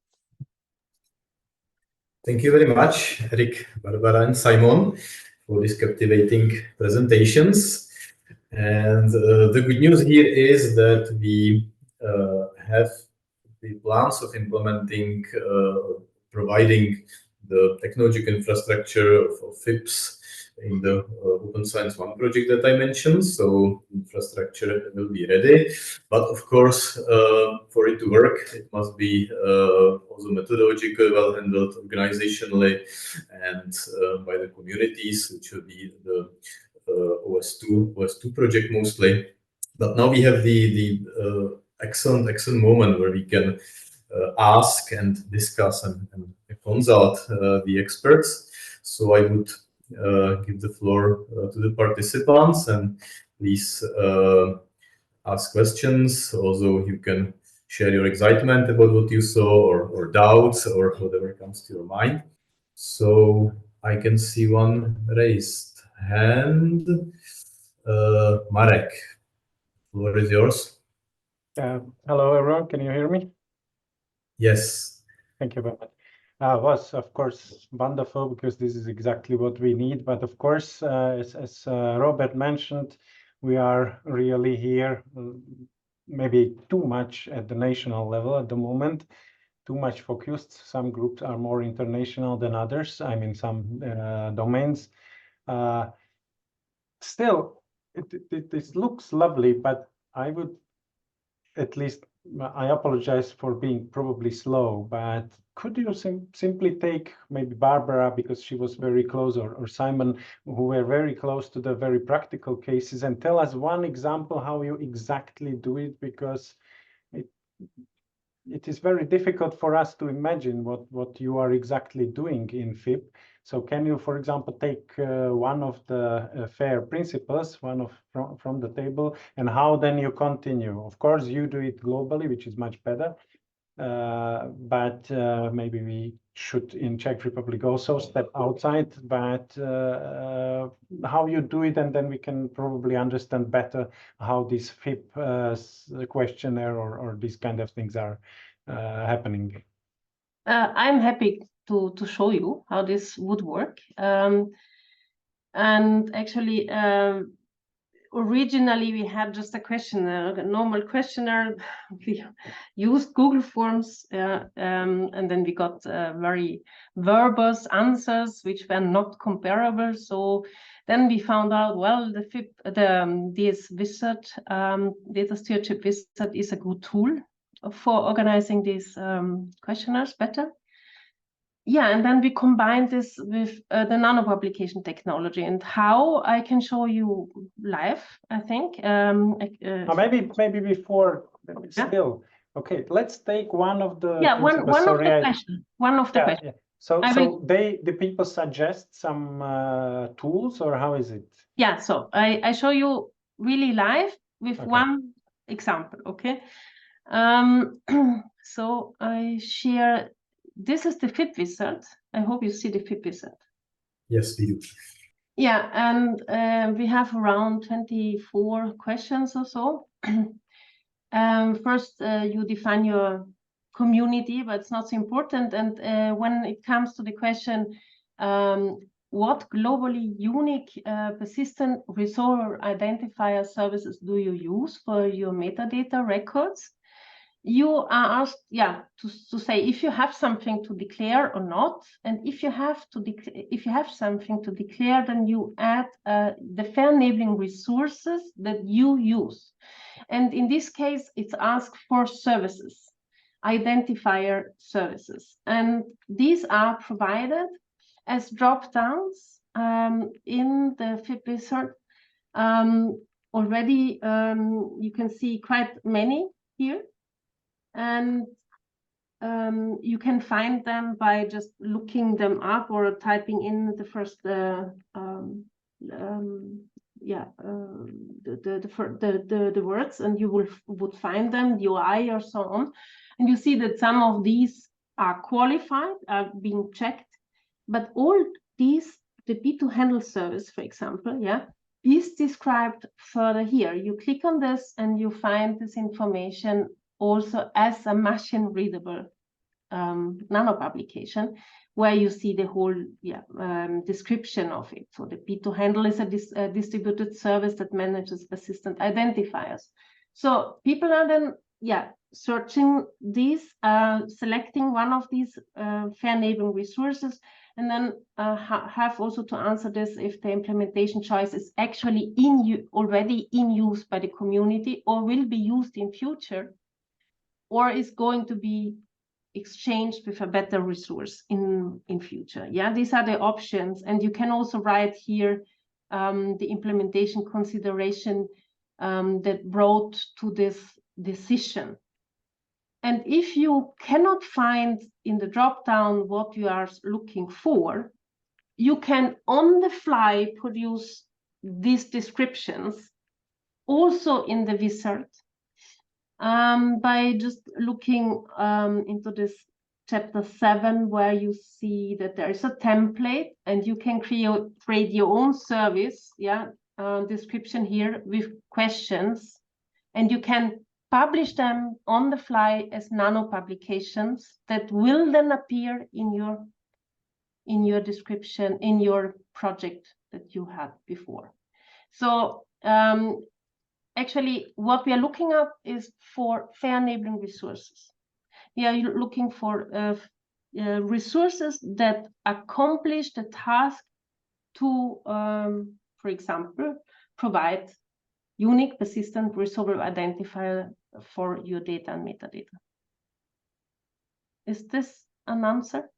Thank you very much, Erik, Barbara, and Simon, for these captivating presentations. And the good news here is that we have the plans of implementing, providing the technological infrastructure of FIPs in the Open Science 1 project that I mentioned. So infrastructure will be ready. But of course, for it to work, it must be also methodologically well handled organizationally and by the communities, which will be the OS2 project mostly. But now we have the excellent moment where we can ask and discuss and consult the experts. So I would give the floor to the participants, and please ask questions. Also, you can share your excitement about what you saw, or doubts, or whatever comes to your mind. So I can see one raised hand. Marek, the floor is yours. Hello, everyone. Can you hear me? Yes. Thank you very much. Was, of course, wonderful, because this is exactly what we need. But of course, as Robert mentioned, we are really here maybe too much at the national level at the moment, too much focused. Some groups are more international than others, I mean, some domains. Still, it looks lovely, but I would, at least, I apologize for being probably slow, but could you simply take maybe Barbara, because she was very close, or Simon, who were very close to the very practical cases, and tell us one example how you exactly do it, because it is very difficult for us to imagine what you are exactly doing in FIP. So can you, for example, take one of the FAIR principles, one of from the table, and how then you continue? Of course, you do it globally, which is much better. But maybe we should in Czech Republic also step outside, but how you do it, and then we can probably understand better how this FIP questionnaire or these kind of things are happening. I'm happy to show you how this would work. And actually, originally we had just a questionnaire, a normal questionnaire. We used Google Forms, and then we got very verbose answers which were not comparable. So then we found out, well, the FIP, this wizard, data stewardship wizard, is a good tool for organizing these questionnaires better. Yeah, and then we combined this with the nano-publication technology, and how I can show you live, I think. Maybe before, still, okay, let's take one of the one of the questions. One of the questions. Yeah. So the people suggest some tools, or how is it? Yeah, so I show you really live with one example, okay? So I share. This is the FIP wizard. I hope you see the FIP wizard. Yes, we do. Yeah, and we have around 24 questions or so. First, you define your community, but it's not so important. And when it comes to the question, what globally unique persistent resource identifier services do you use for your metadata records? You are asked, to say if you have something to declare or not, and if you have something to declare, then you add the FAIR enabling resources that you use. And in this case, it's asked for services, identifier services, and these are provided as drop downs in the FIP wizard. Already, you can see quite many here. And you can find them by just looking them up or typing in the first the words, and you would find them, the UI or so on. And you see that some of these are qualified, are being checked, but all these, the B2 handle service, for example, is described further here. You click on this and you find this information also as a machine readable nano publication, where you see the whole description of it. So the B2 handle is a distributed service that manages persistent identifiers. So people are then searching these, selecting one of these FAIR enabling resources, and then have also to answer this if the implementation choice is actually already in use by the community, or will be used in future, or is going to be exchanged with a better resource in future. Yeah, these are the options, and you can also write here the implementation consideration that brought to this decision. And if you cannot find in the drop-down what you are looking for, you can on the fly produce these descriptions also in the wizard by just looking into this chapter 7, where you see that there is a template and you can create your own service, description here with questions, and you can publish them on the fly as nano publications that will then appear in your description, in your project that you had before. So actually, what we are looking at is for FAIR enabling resources. We are looking for resources that accomplish the task to, for example, provide unique, persistent, resolvable identifier for your data and metadata. Is this an answer?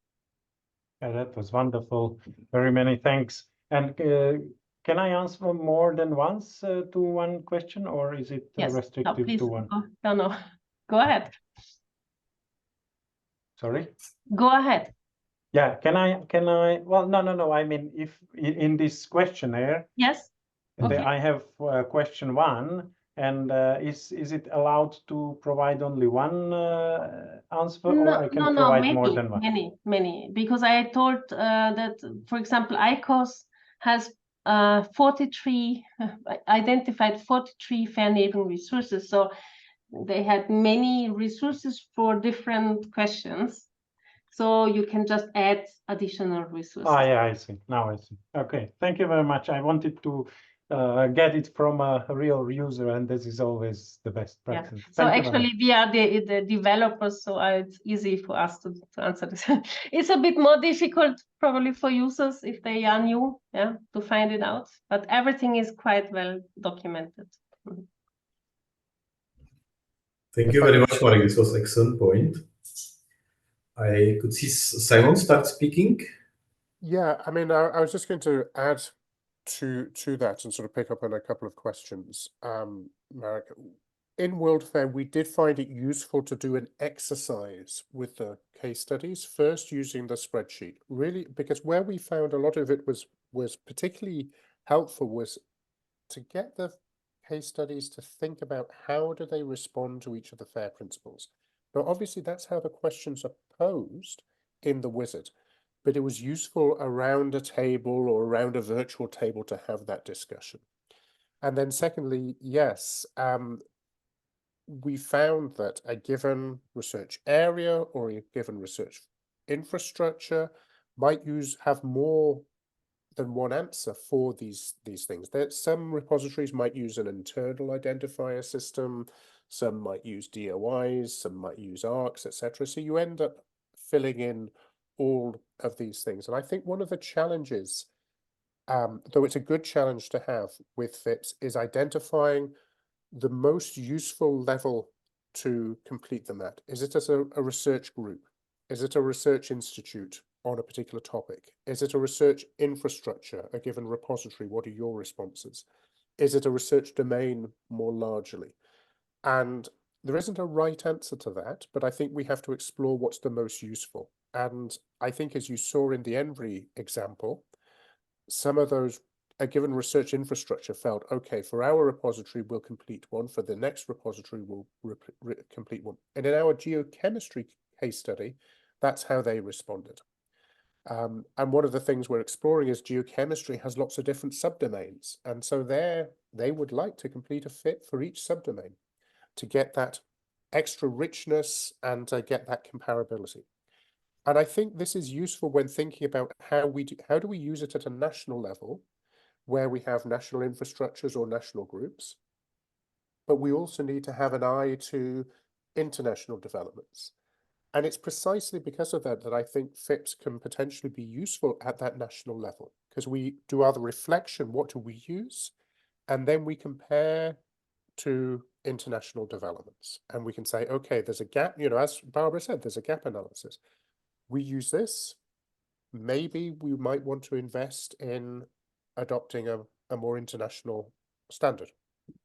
Yeah, that was wonderful. Very many thanks. And can I answer more than once to one question, or is it Yes. restrictive No, please. to one? No. Go ahead. Sorry? Go ahead. Yeah, can I, well, no. I mean, if in this questionnaire, Yes. Okay. I have question 1, and is it allowed to provide only one answer, or I can provide more than one? Many, because I told that, for example, ICOS has 43 identified 43 FAIR enabling resources. So they had many resources for different questions. So you can just add additional resources. Ah, yeah, I see. Now I see. Okay, thank you very much. I wanted to get it from a real user, and this is always the best practice. Yeah. So actually, we are the developers, so it's easy for us to answer this. It's a bit more difficult probably for users if they are new, yeah, to find it out. But everything is quite well documented. Thank you very much, Marek. This was an excellent point. I could see Simon start speaking. Yeah, I mean, I was just going to add to that and sort of pick up on a couple of questions, Marek. In WorldFAIR, we did find it useful to do an exercise with the case studies, first using the spreadsheet, really, because where we found a lot of it was particularly helpful was to get the case studies to think about how do they respond to each of the FAIR principles. Now, obviously, that's how the questions are posed in the wizard, but it was useful around a table or around a virtual table to have that discussion. And then secondly, yes, we found that a given research area or a given research infrastructure might have more than one answer for these things. Some repositories might use an internal identifier system, some might use DOIs, some might use ARCs, etc. So you end up filling in all of these things. And I think one of the challenges, though it's a good challenge to have with FIPs, is identifying the most useful level to complete them at. Is it as a research group? Is it a research institute on a particular topic? Is it a research infrastructure, a given repository? What are your responses? Is it a research domain more largely? And there isn't a right answer to that, but I think we have to explore what's the most useful. And I think, as you saw in the ENVRI example, some of those, a given research infrastructure felt, okay, for our repository, we'll complete one. For the next repository, we'll complete one. And in our geochemistry case study, that's how they responded. And one of the things we're exploring is geochemistry has lots of different subdomains. And so they would like to complete a FIP for each subdomain to get that extra richness and to get that comparability. And I think this is useful when thinking about how do we use it at a national level, where we have national infrastructures or national groups, but we also need to have an eye to international developments. And it's precisely because of that I think FIPs can potentially be useful at that national level, because we do our reflection, what do we use? And then we compare to international developments. And we can say, okay, there's a gap, as Barbara said, there's a gap analysis. We use this. Maybe we might want to invest in adopting a more international standard,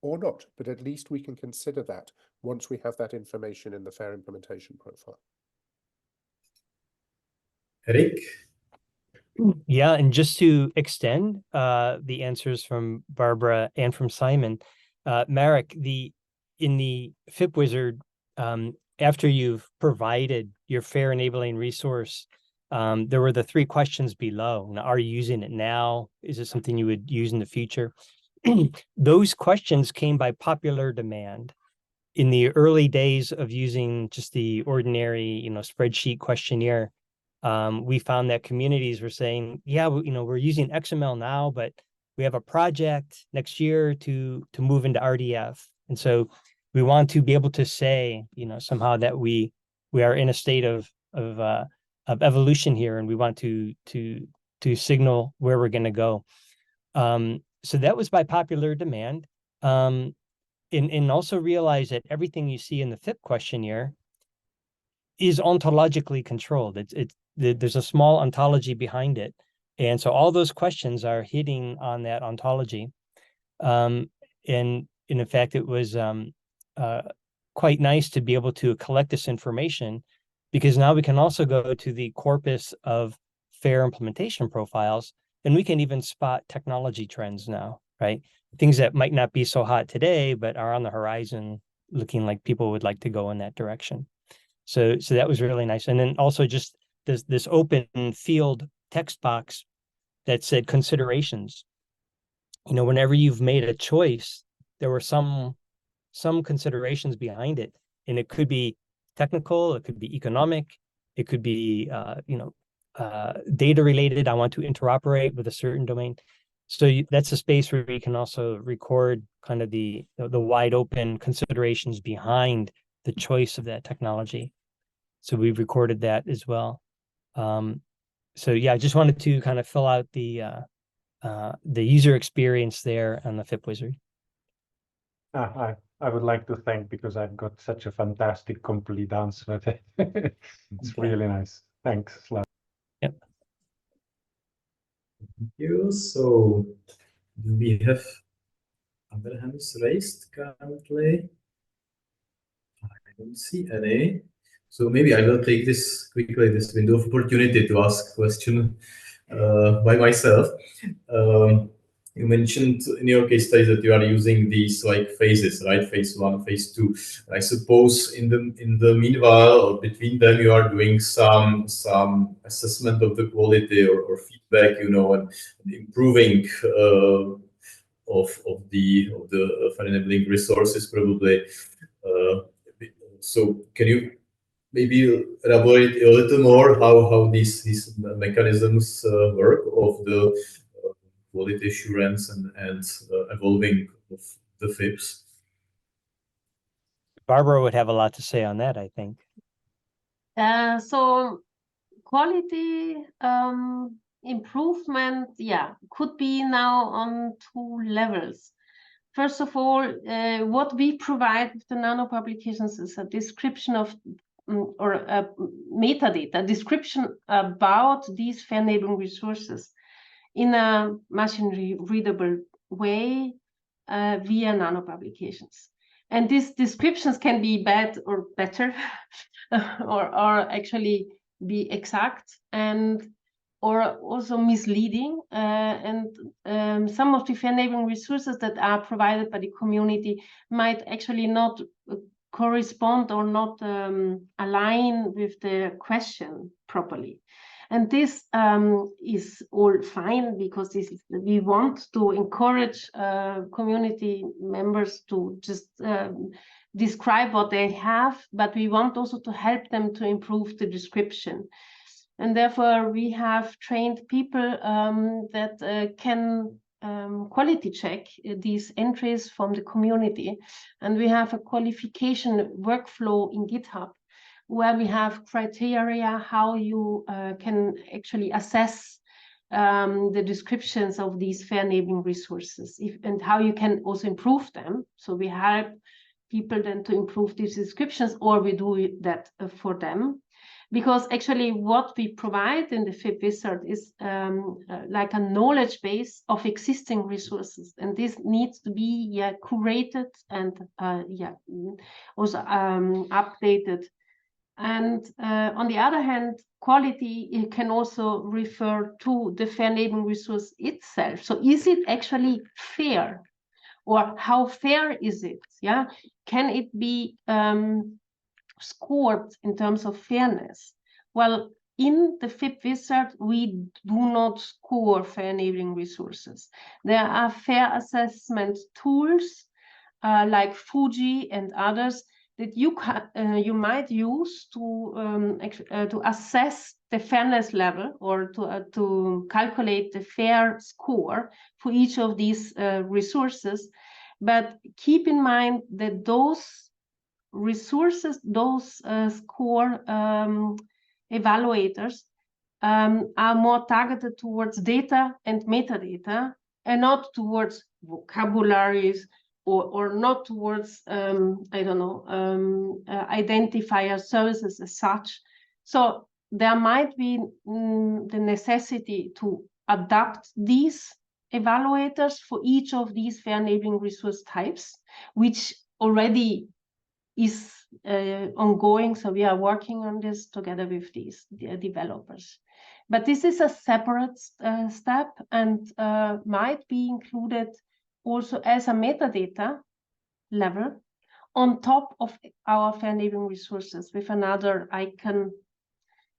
or not, but at least we can consider that once we have that information in the FAIR implementation profile. Erik? Yeah, and just to extend the answers from Barbara and from Simon, Marek, in the FIP wizard, after you've provided your FAIR enabling resource, there were the 3 questions below. Now, are you using it now? Is it something you would use in the future? Those questions came by popular demand. in the early days of using just the ordinary, spreadsheet questionnaire, we found that communities were saying, yeah, we're using XML now, but we have a project next year to move into RDF. And so we want to be able to say, somehow that we are in a state of evolution here, and we want to signal where we're going to go. So that was by popular demand. And also realize that everything you see in the FIP questionnaire is ontologically controlled. There's a small ontology behind it. And so all those questions are hitting on that ontology. And in fact, it was quite nice to be able to collect this information, because now we can also go to the corpus of FAIR implementation profiles, and we can even spot technology trends now, right? Things that might not be so hot today, but are on the horizon, looking like people would like to go in that direction. So that was really nice. And then also just this open field text box that said considerations. Whenever you've made a choice, there were some considerations behind it, and it could be technical, it could be economic, it could be data related. I want to interoperate with a certain domain. So that's a space where we can also record kind of the wide open considerations behind the choice of that technology. So we've recorded that as well. So yeah, I just wanted to kind of fill out the user experience there on the FIP wizard. I would like to thank, because I've got such a fantastic complete answer. It's really nice. Thanks, Slav. Yep. Thank you. So do we have other hands raised currently? I don't see any. So maybe I will take this quickly, this window of opportunity to ask a question by myself. You mentioned in your case study that you are using these like phases, right? Phase 1, phase 2. I suppose in the meanwhile, or between them, you are doing some assessment of the quality or feedback, and improving of the FAIR enabling resources probably. So can you maybe elaborate a little more how these mechanisms work of the quality assurance and evolving of the FIPs? Barbara would have a lot to say on that, I think. So quality improvement, could be now on 2 levels. First of all, what we provide with the nano publications is a description of or a metadata description about these FAIR enabling resources in a machine readable way via nano publications. And these descriptions can be bad or better, or actually be exact, or also misleading. And some of the FAIR enabling resources that are provided by the community might actually not correspond or not align with the question properly. And this is all fine, because we want to encourage community members to just describe what they have, but we want also to help them to improve the description. And therefore, we have trained people that can quality check these entries from the community. And we have a qualification workflow in GitHub, where we have criteria how you can actually assess the descriptions of these FAIR enabling resources, and how you can also improve them. So we help people then to improve these descriptions, or we do that for them. Because actually what we provide in the FIP wizard is like a knowledge base of existing resources. And this needs to be curated and also updated. And on the other hand, quality, it can also refer to the FAIR enabling resource itself. So is it actually fair? Or how fair is it? Can it be scored in terms of fairness? Well, in the FIP wizard, we do not score FAIR enabling resources. There are fair assessment tools like Fuji and others, that you might use to assess the fairness level, or to calculate the FAIR score for each of these resources. But keep in mind that those resources, those score evaluators are more targeted towards data and metadata, and not towards vocabularies, or not towards, I don't know, identifier services as such. So there might be the necessity to adapt these evaluators for each of these FAIR enabling resource types, which already is ongoing. So we are working on this together with these developers. But this is a separate step, and might be included also as a metadata level on top of our FAIR enabling resources, with another icon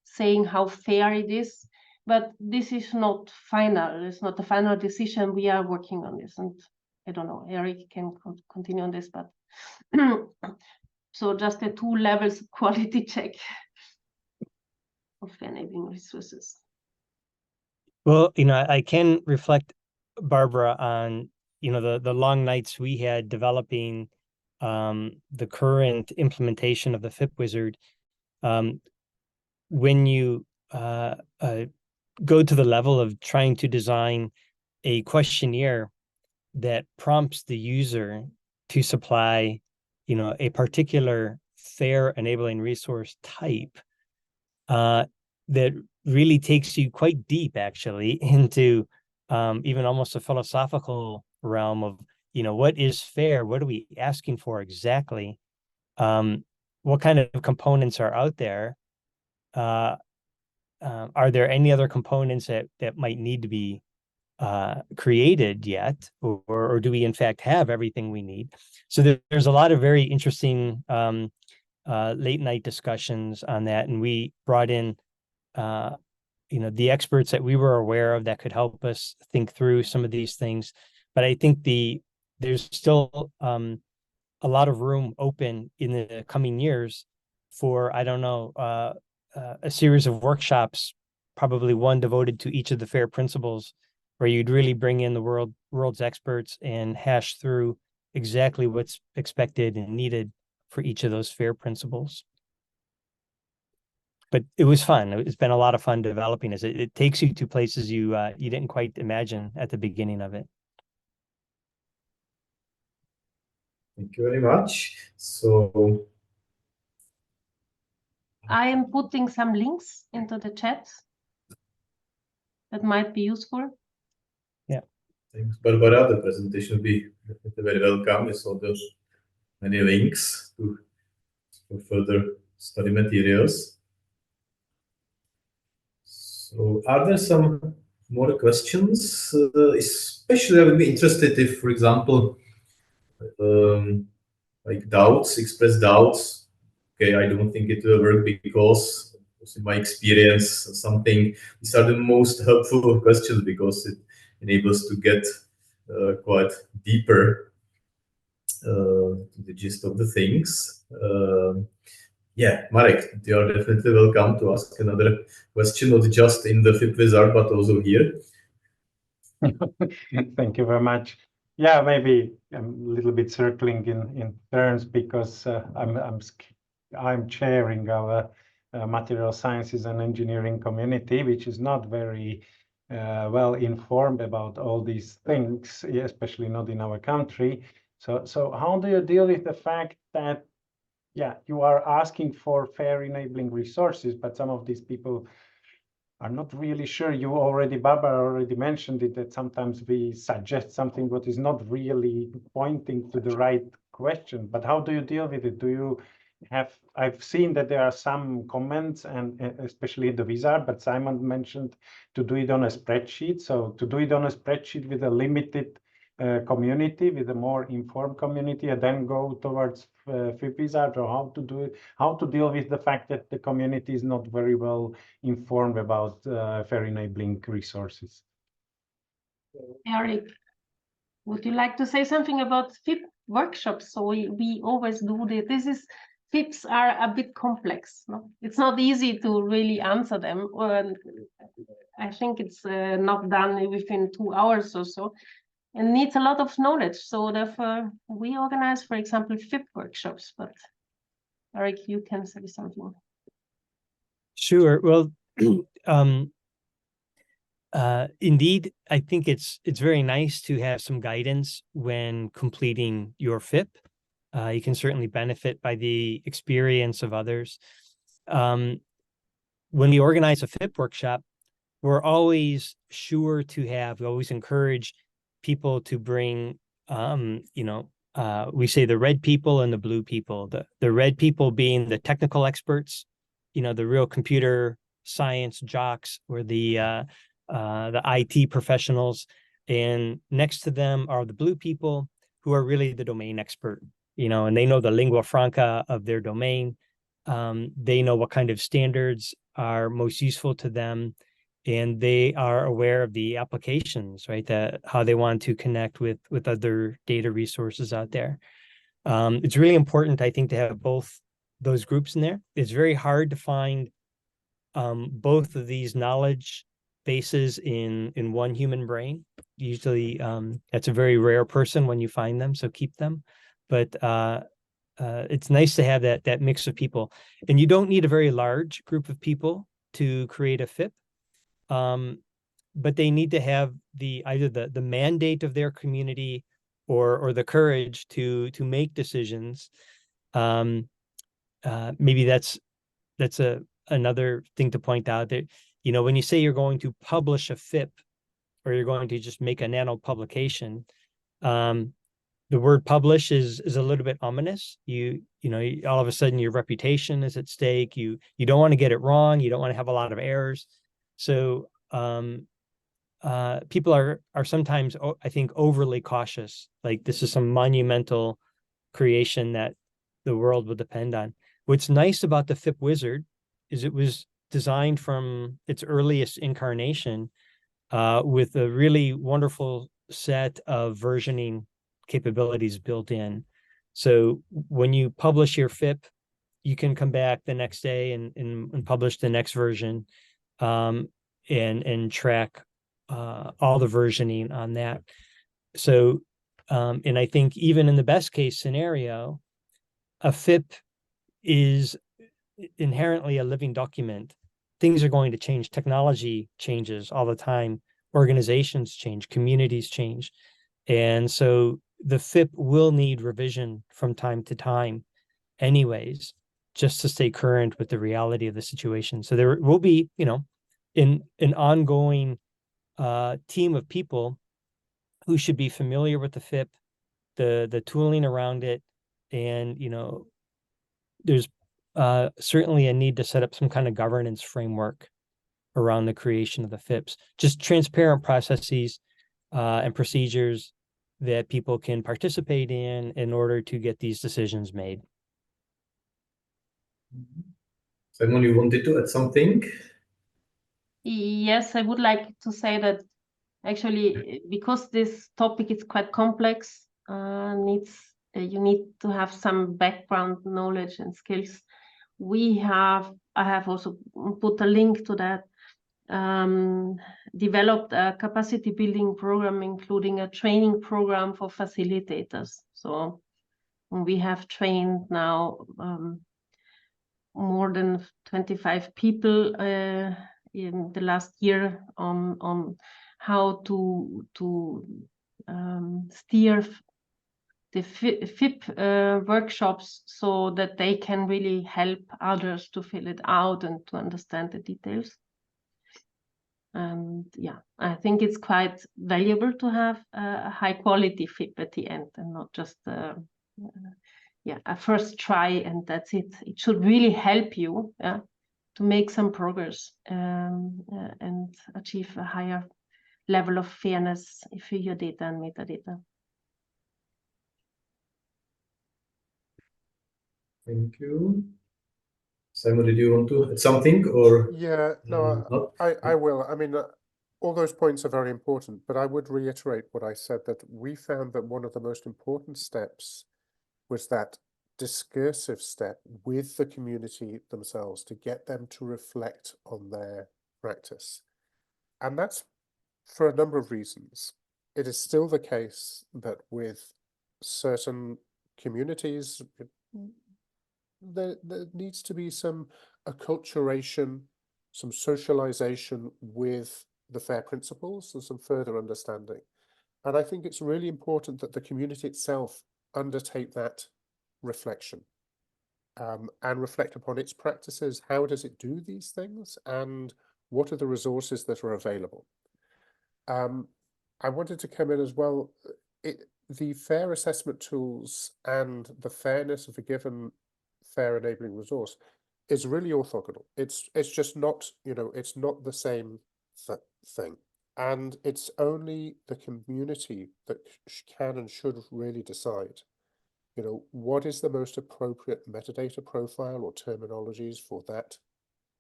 saying how fair it is. But this is not final. It's not a final decision. We are working on this, and I don't know, Erik can continue on this, but so just the 2 levels quality check of FAIR enabling resources. Well, I can reflect, Barbara, on the long nights we had developing the current implementation of the FIP wizard. When you go to the level of trying to design a questionnaire that prompts the user to supply a particular FAIR enabling resource type, that really takes you quite deep, actually, into even almost a philosophical realm of, what is fair? What are we asking for exactly? What kind of components are out there? Are there any other components that might need to be created yet, or do we in fact have everything we need? So there's a lot of very interesting late night discussions on that, and we brought in the experts that we were aware of that could help us think through some of these things. But I think there's still a lot of room open in the coming years for, I don't know, a series of workshops, probably one devoted to each of the FAIR principles, where you'd really bring in the world's experts and hash through exactly what's expected and needed for each of those FAIR principles. But it was fun. It's been a lot of fun developing this. It takes you to places you didn't quite imagine at the beginning of it. Thank you very much. So I am putting some links into the chat that might be useful. Yeah. Thanks, Barbara. The presentation will be very welcome. We saw the many links for further study materials. So are there some more questions? Especially I would be interested if, for example, like express doubts. Okay, I don't think it will work because in my experience, these are the most helpful questions, because it enables to get quite deeper to the gist of the things. Yeah, Marek, you are definitely welcome to ask another question, not just in the FIP wizard, but also here. Thank you very much. Yeah, maybe I'm a little bit circling in terms, because I'm chairing our material sciences and engineering community, which is not very well informed about all these things, especially not in our country. So how do you deal with the fact that, yeah, you are asking for FAIR enabling resources, but some of these people are not really sure? Barbara already mentioned it, that sometimes we suggest something what is not really pointing to the right question. But how do you deal with it? Do you have, I've seen that there are some comments, and especially the wizard, but Simon mentioned to do it on a spreadsheet. So to do it on a spreadsheet with a limited community, with a more informed community, and then go towards FIP wizard, or how to deal with the fact that the community is not very well informed about FAIR enabling resources. Erik, would you like to say something about FIP workshops. So we always do this. FIPs are a bit complex. No? It's not easy to really answer them. I think it's not done within 2 hours or so, and needs a lot of knowledge. So therefore, we organize, for example, FIP workshops. But Erik, you can say something. Sure. Well, indeed, I think it's very nice to have some guidance when completing your FIP. You can certainly benefit by the experience of others. When we organize a FIP workshop, we're always sure to we always encourage people to bring, we say the red people and the blue people. The red people being the technical experts, the real computer science jocks, or the IT professionals, and next to them are the blue people, who are really the domain expert, and they know the lingua franca of their domain. They know what kind of standards are most useful to them, and they are aware of the applications, right? How they want to connect with other data resources out there. It's really important, I think, to have both those groups in there. It's very hard to find both of these knowledge bases in one human brain. Usually, that's a very rare person when you find them, so keep them. But it's nice to have that mix of people, and you don't need a very large group of people to create a FIP. But they need to have either the mandate of their community or the courage to make decisions. Maybe that's another thing to point out, that when you say you're going to publish a FIP, or you're going to just make a nano publication, the word publish is a little bit ominous. All of a sudden your reputation is at stake. You don't want to get it wrong. You don't want to have a lot of errors. So people are sometimes, I think, overly cautious. Like, this is some monumental creation that the world will depend on. What's nice about the FIP Wizard is it was designed from its earliest incarnation with a really wonderful set of versioning capabilities built in. So when you publish your FIP, you can come back the next day and publish the next version, and track all the versioning on that. So, and I think even in the best case scenario, a FIP is inherently a living document. Things are going to change. Technology changes all the time. Organizations change. Communities change. And so the FIP will need revision from time to time anyways, just to stay current with the reality of the situation. So there will be, an ongoing team of people who should be familiar with the FIP, the tooling around it, and there's certainly a need to set up some kind of governance framework around the creation of the FIPs. Just transparent processes and procedures that people can participate in order to get these decisions made. Simon, you wanted to add something? Yes, I would like to say that actually, because this topic is quite complex, you need to have some background knowledge and skills. I have also put a link to that, developed a capacity building program, including a training program for facilitators. So we have trained now more than 25 people in the last year on how to steer the FIP workshops so that they can really help others to fill it out and to understand the details. And yeah, I think it's quite valuable to have a high quality FIP at the end, and not just a first try and that's it. It should really help you to make some progress and achieve a higher level of fairness for your data and metadata. Thank you. Simon, did you want to add something, or? Yeah, no, I will. I mean, all those points are very important, but I would reiterate what I said, that we found that one of the most important steps was that discursive step with the community themselves to get them to reflect on their practice. And that's for a number of reasons. It is still the case that with certain communities, there needs to be some acculturation, some socialization with the FAIR principles and some further understanding. And I think it's really important that the community itself undertake that reflection and reflect upon its practices. How does it do these things? And what are the resources that are available? I wanted to come in as well. The FAIR assessment tools and the fairness of a given FAIR enabling resource is really orthogonal. It's just not, it's not the same thing. And it's only the community that can and should really decide, what is the most appropriate metadata profile or terminologies for that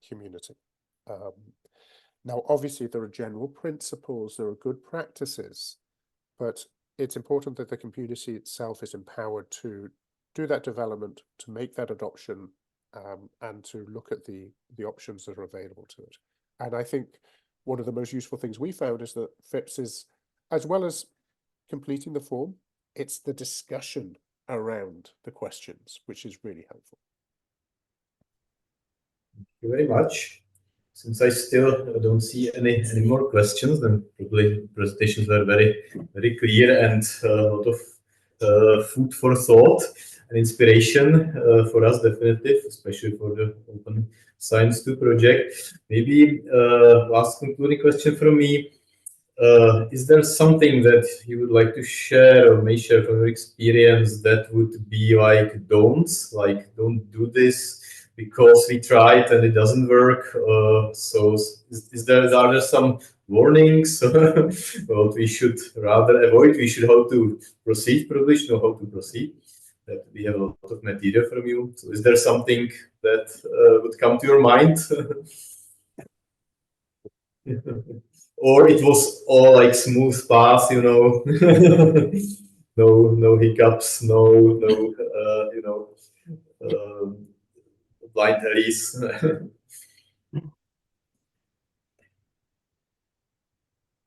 community. Now, obviously, there are general principles, there are good practices, but it's important that the community itself is empowered to do that development, to make that adoption, and to look at the options that are available to it. And I think one of the most useful things we found is that FIPS is, as well as completing the form, it's the discussion around the questions, which is really helpful. Thank you very much. Since I still don't see any more questions, then probably presentations were very, very clear and a lot of food for thought and inspiration for us, definitely, especially for the Open Science 2 project. Maybe last concluding question from me. Is there something that you would like to share or may share from your experience that would be like don't do this because we tried and it doesn't work? So are there some warnings what we should rather avoid? We should how to proceed, probably should know how to proceed. That we have a lot of material from you. So is there something that would come to your mind? Or it was all like smooth path, no hiccups, no blind alleys.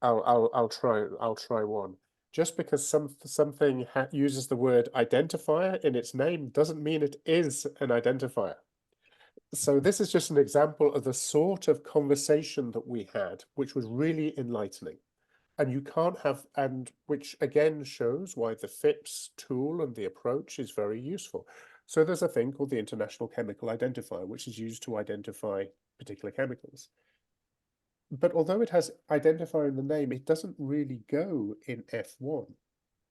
I'll try one. Just because something uses the word identifier in its name doesn't mean it is an identifier. So this is just an example of the sort of conversation that we had, which was really enlightening. And you can't have, and which again shows why the FIPS tool and the approach is very useful. So there's a thing called the International Chemical Identifier, which is used to identify particular chemicals. But although it has identifier in the name, it doesn't really go in F1.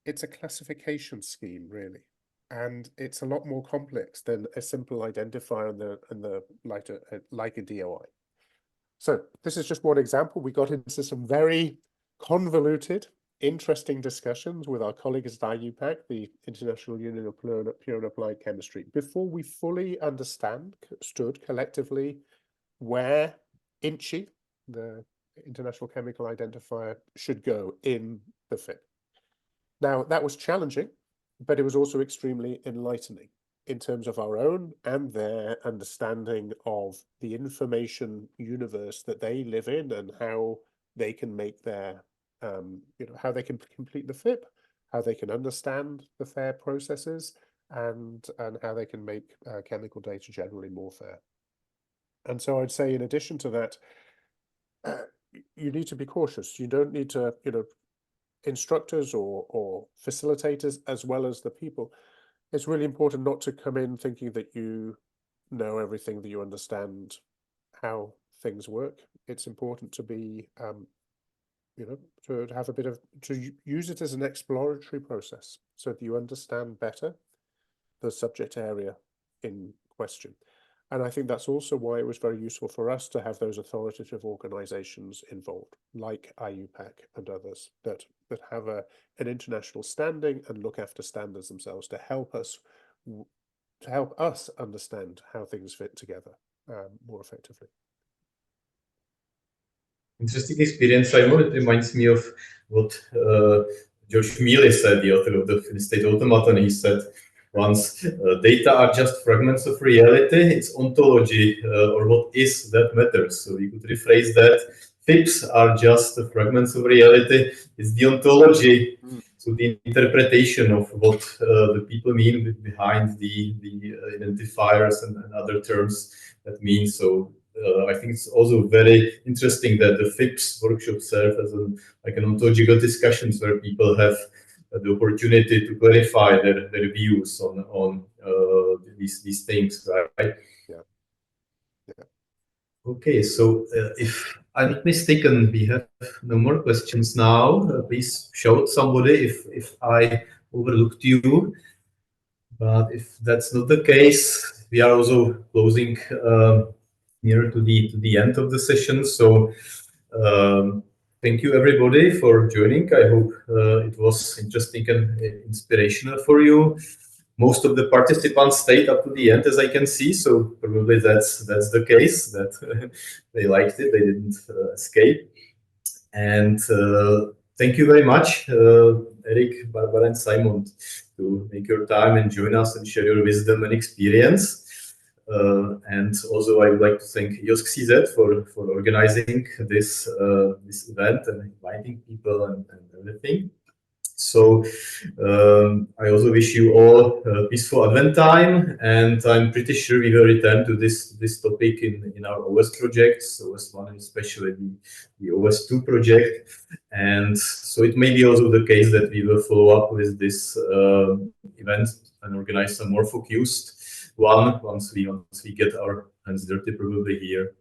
It's a classification scheme, really. And it's a lot more complex than a simple identifier and the like a DOI. So this is just one example. We got into some very convoluted, interesting discussions with our colleagues at IUPAC, the International Union of Pure and Applied Chemistry, before we fully understood collectively where INCHI, the International Chemical Identifier, should go in the FIP. Now, that was challenging, but it was also extremely enlightening in terms of our own and their understanding of the information universe that they live in and how they can make their, how they can complete the FIP, how they can understand the FAIR processes, and how they can make chemical data generally more fair. And so I'd say, in addition to that, you need to be cautious. You don't need to, instructors or facilitators, as well as the people. It's really important not to come in thinking that you know everything, that you understand how things work. It's important to be, to have a bit of, to use it as an exploratory process so that you understand better the subject area in question. And I think that's also why it was very useful for us to have those authoritative organizations involved, like IUPAC and others, that have an international standing and look after standards themselves to help us understand how things fit together more effectively. interesting experience, Simon. It reminds me of what George Mealy said, the author of the Finnish State Automaton. He said once, data are just fragments of reality. It's ontology, or what is, that matters. So we could rephrase that. FIPs are just fragments of reality. It's the ontology, so the interpretation of what the people mean behind the identifiers and other terms that mean. So I think it's also very interesting that the FIPs workshop serve as an ontological discussions where people have the opportunity to clarify their views on these things, right? Yeah. Yeah. Okay, so if I'm not mistaken, we have no more questions now. Please shout somebody if I overlooked you. But if that's not the case, we are also closing near to the end of the session. So thank you everybody for joining. I hope it was interesting and inspirational for you. Most of the participants stayed up to the end, as I can see. So probably that's the case, that they liked it. They didn't escape. And thank you very much, Erik, Barbara, and Simon, to make your time and join us and share your wisdom and experience. And also, I would like to thank EOSC-CZ for organizing this event and inviting people and everything. So I also wish you all a peaceful Advent time, and I'm pretty sure we will return to this topic in our OS projects, OS1 and especially the OS2 project. And so it may be also the case that we will follow up with this event and organize some more focused one once we get our hands dirty, probably here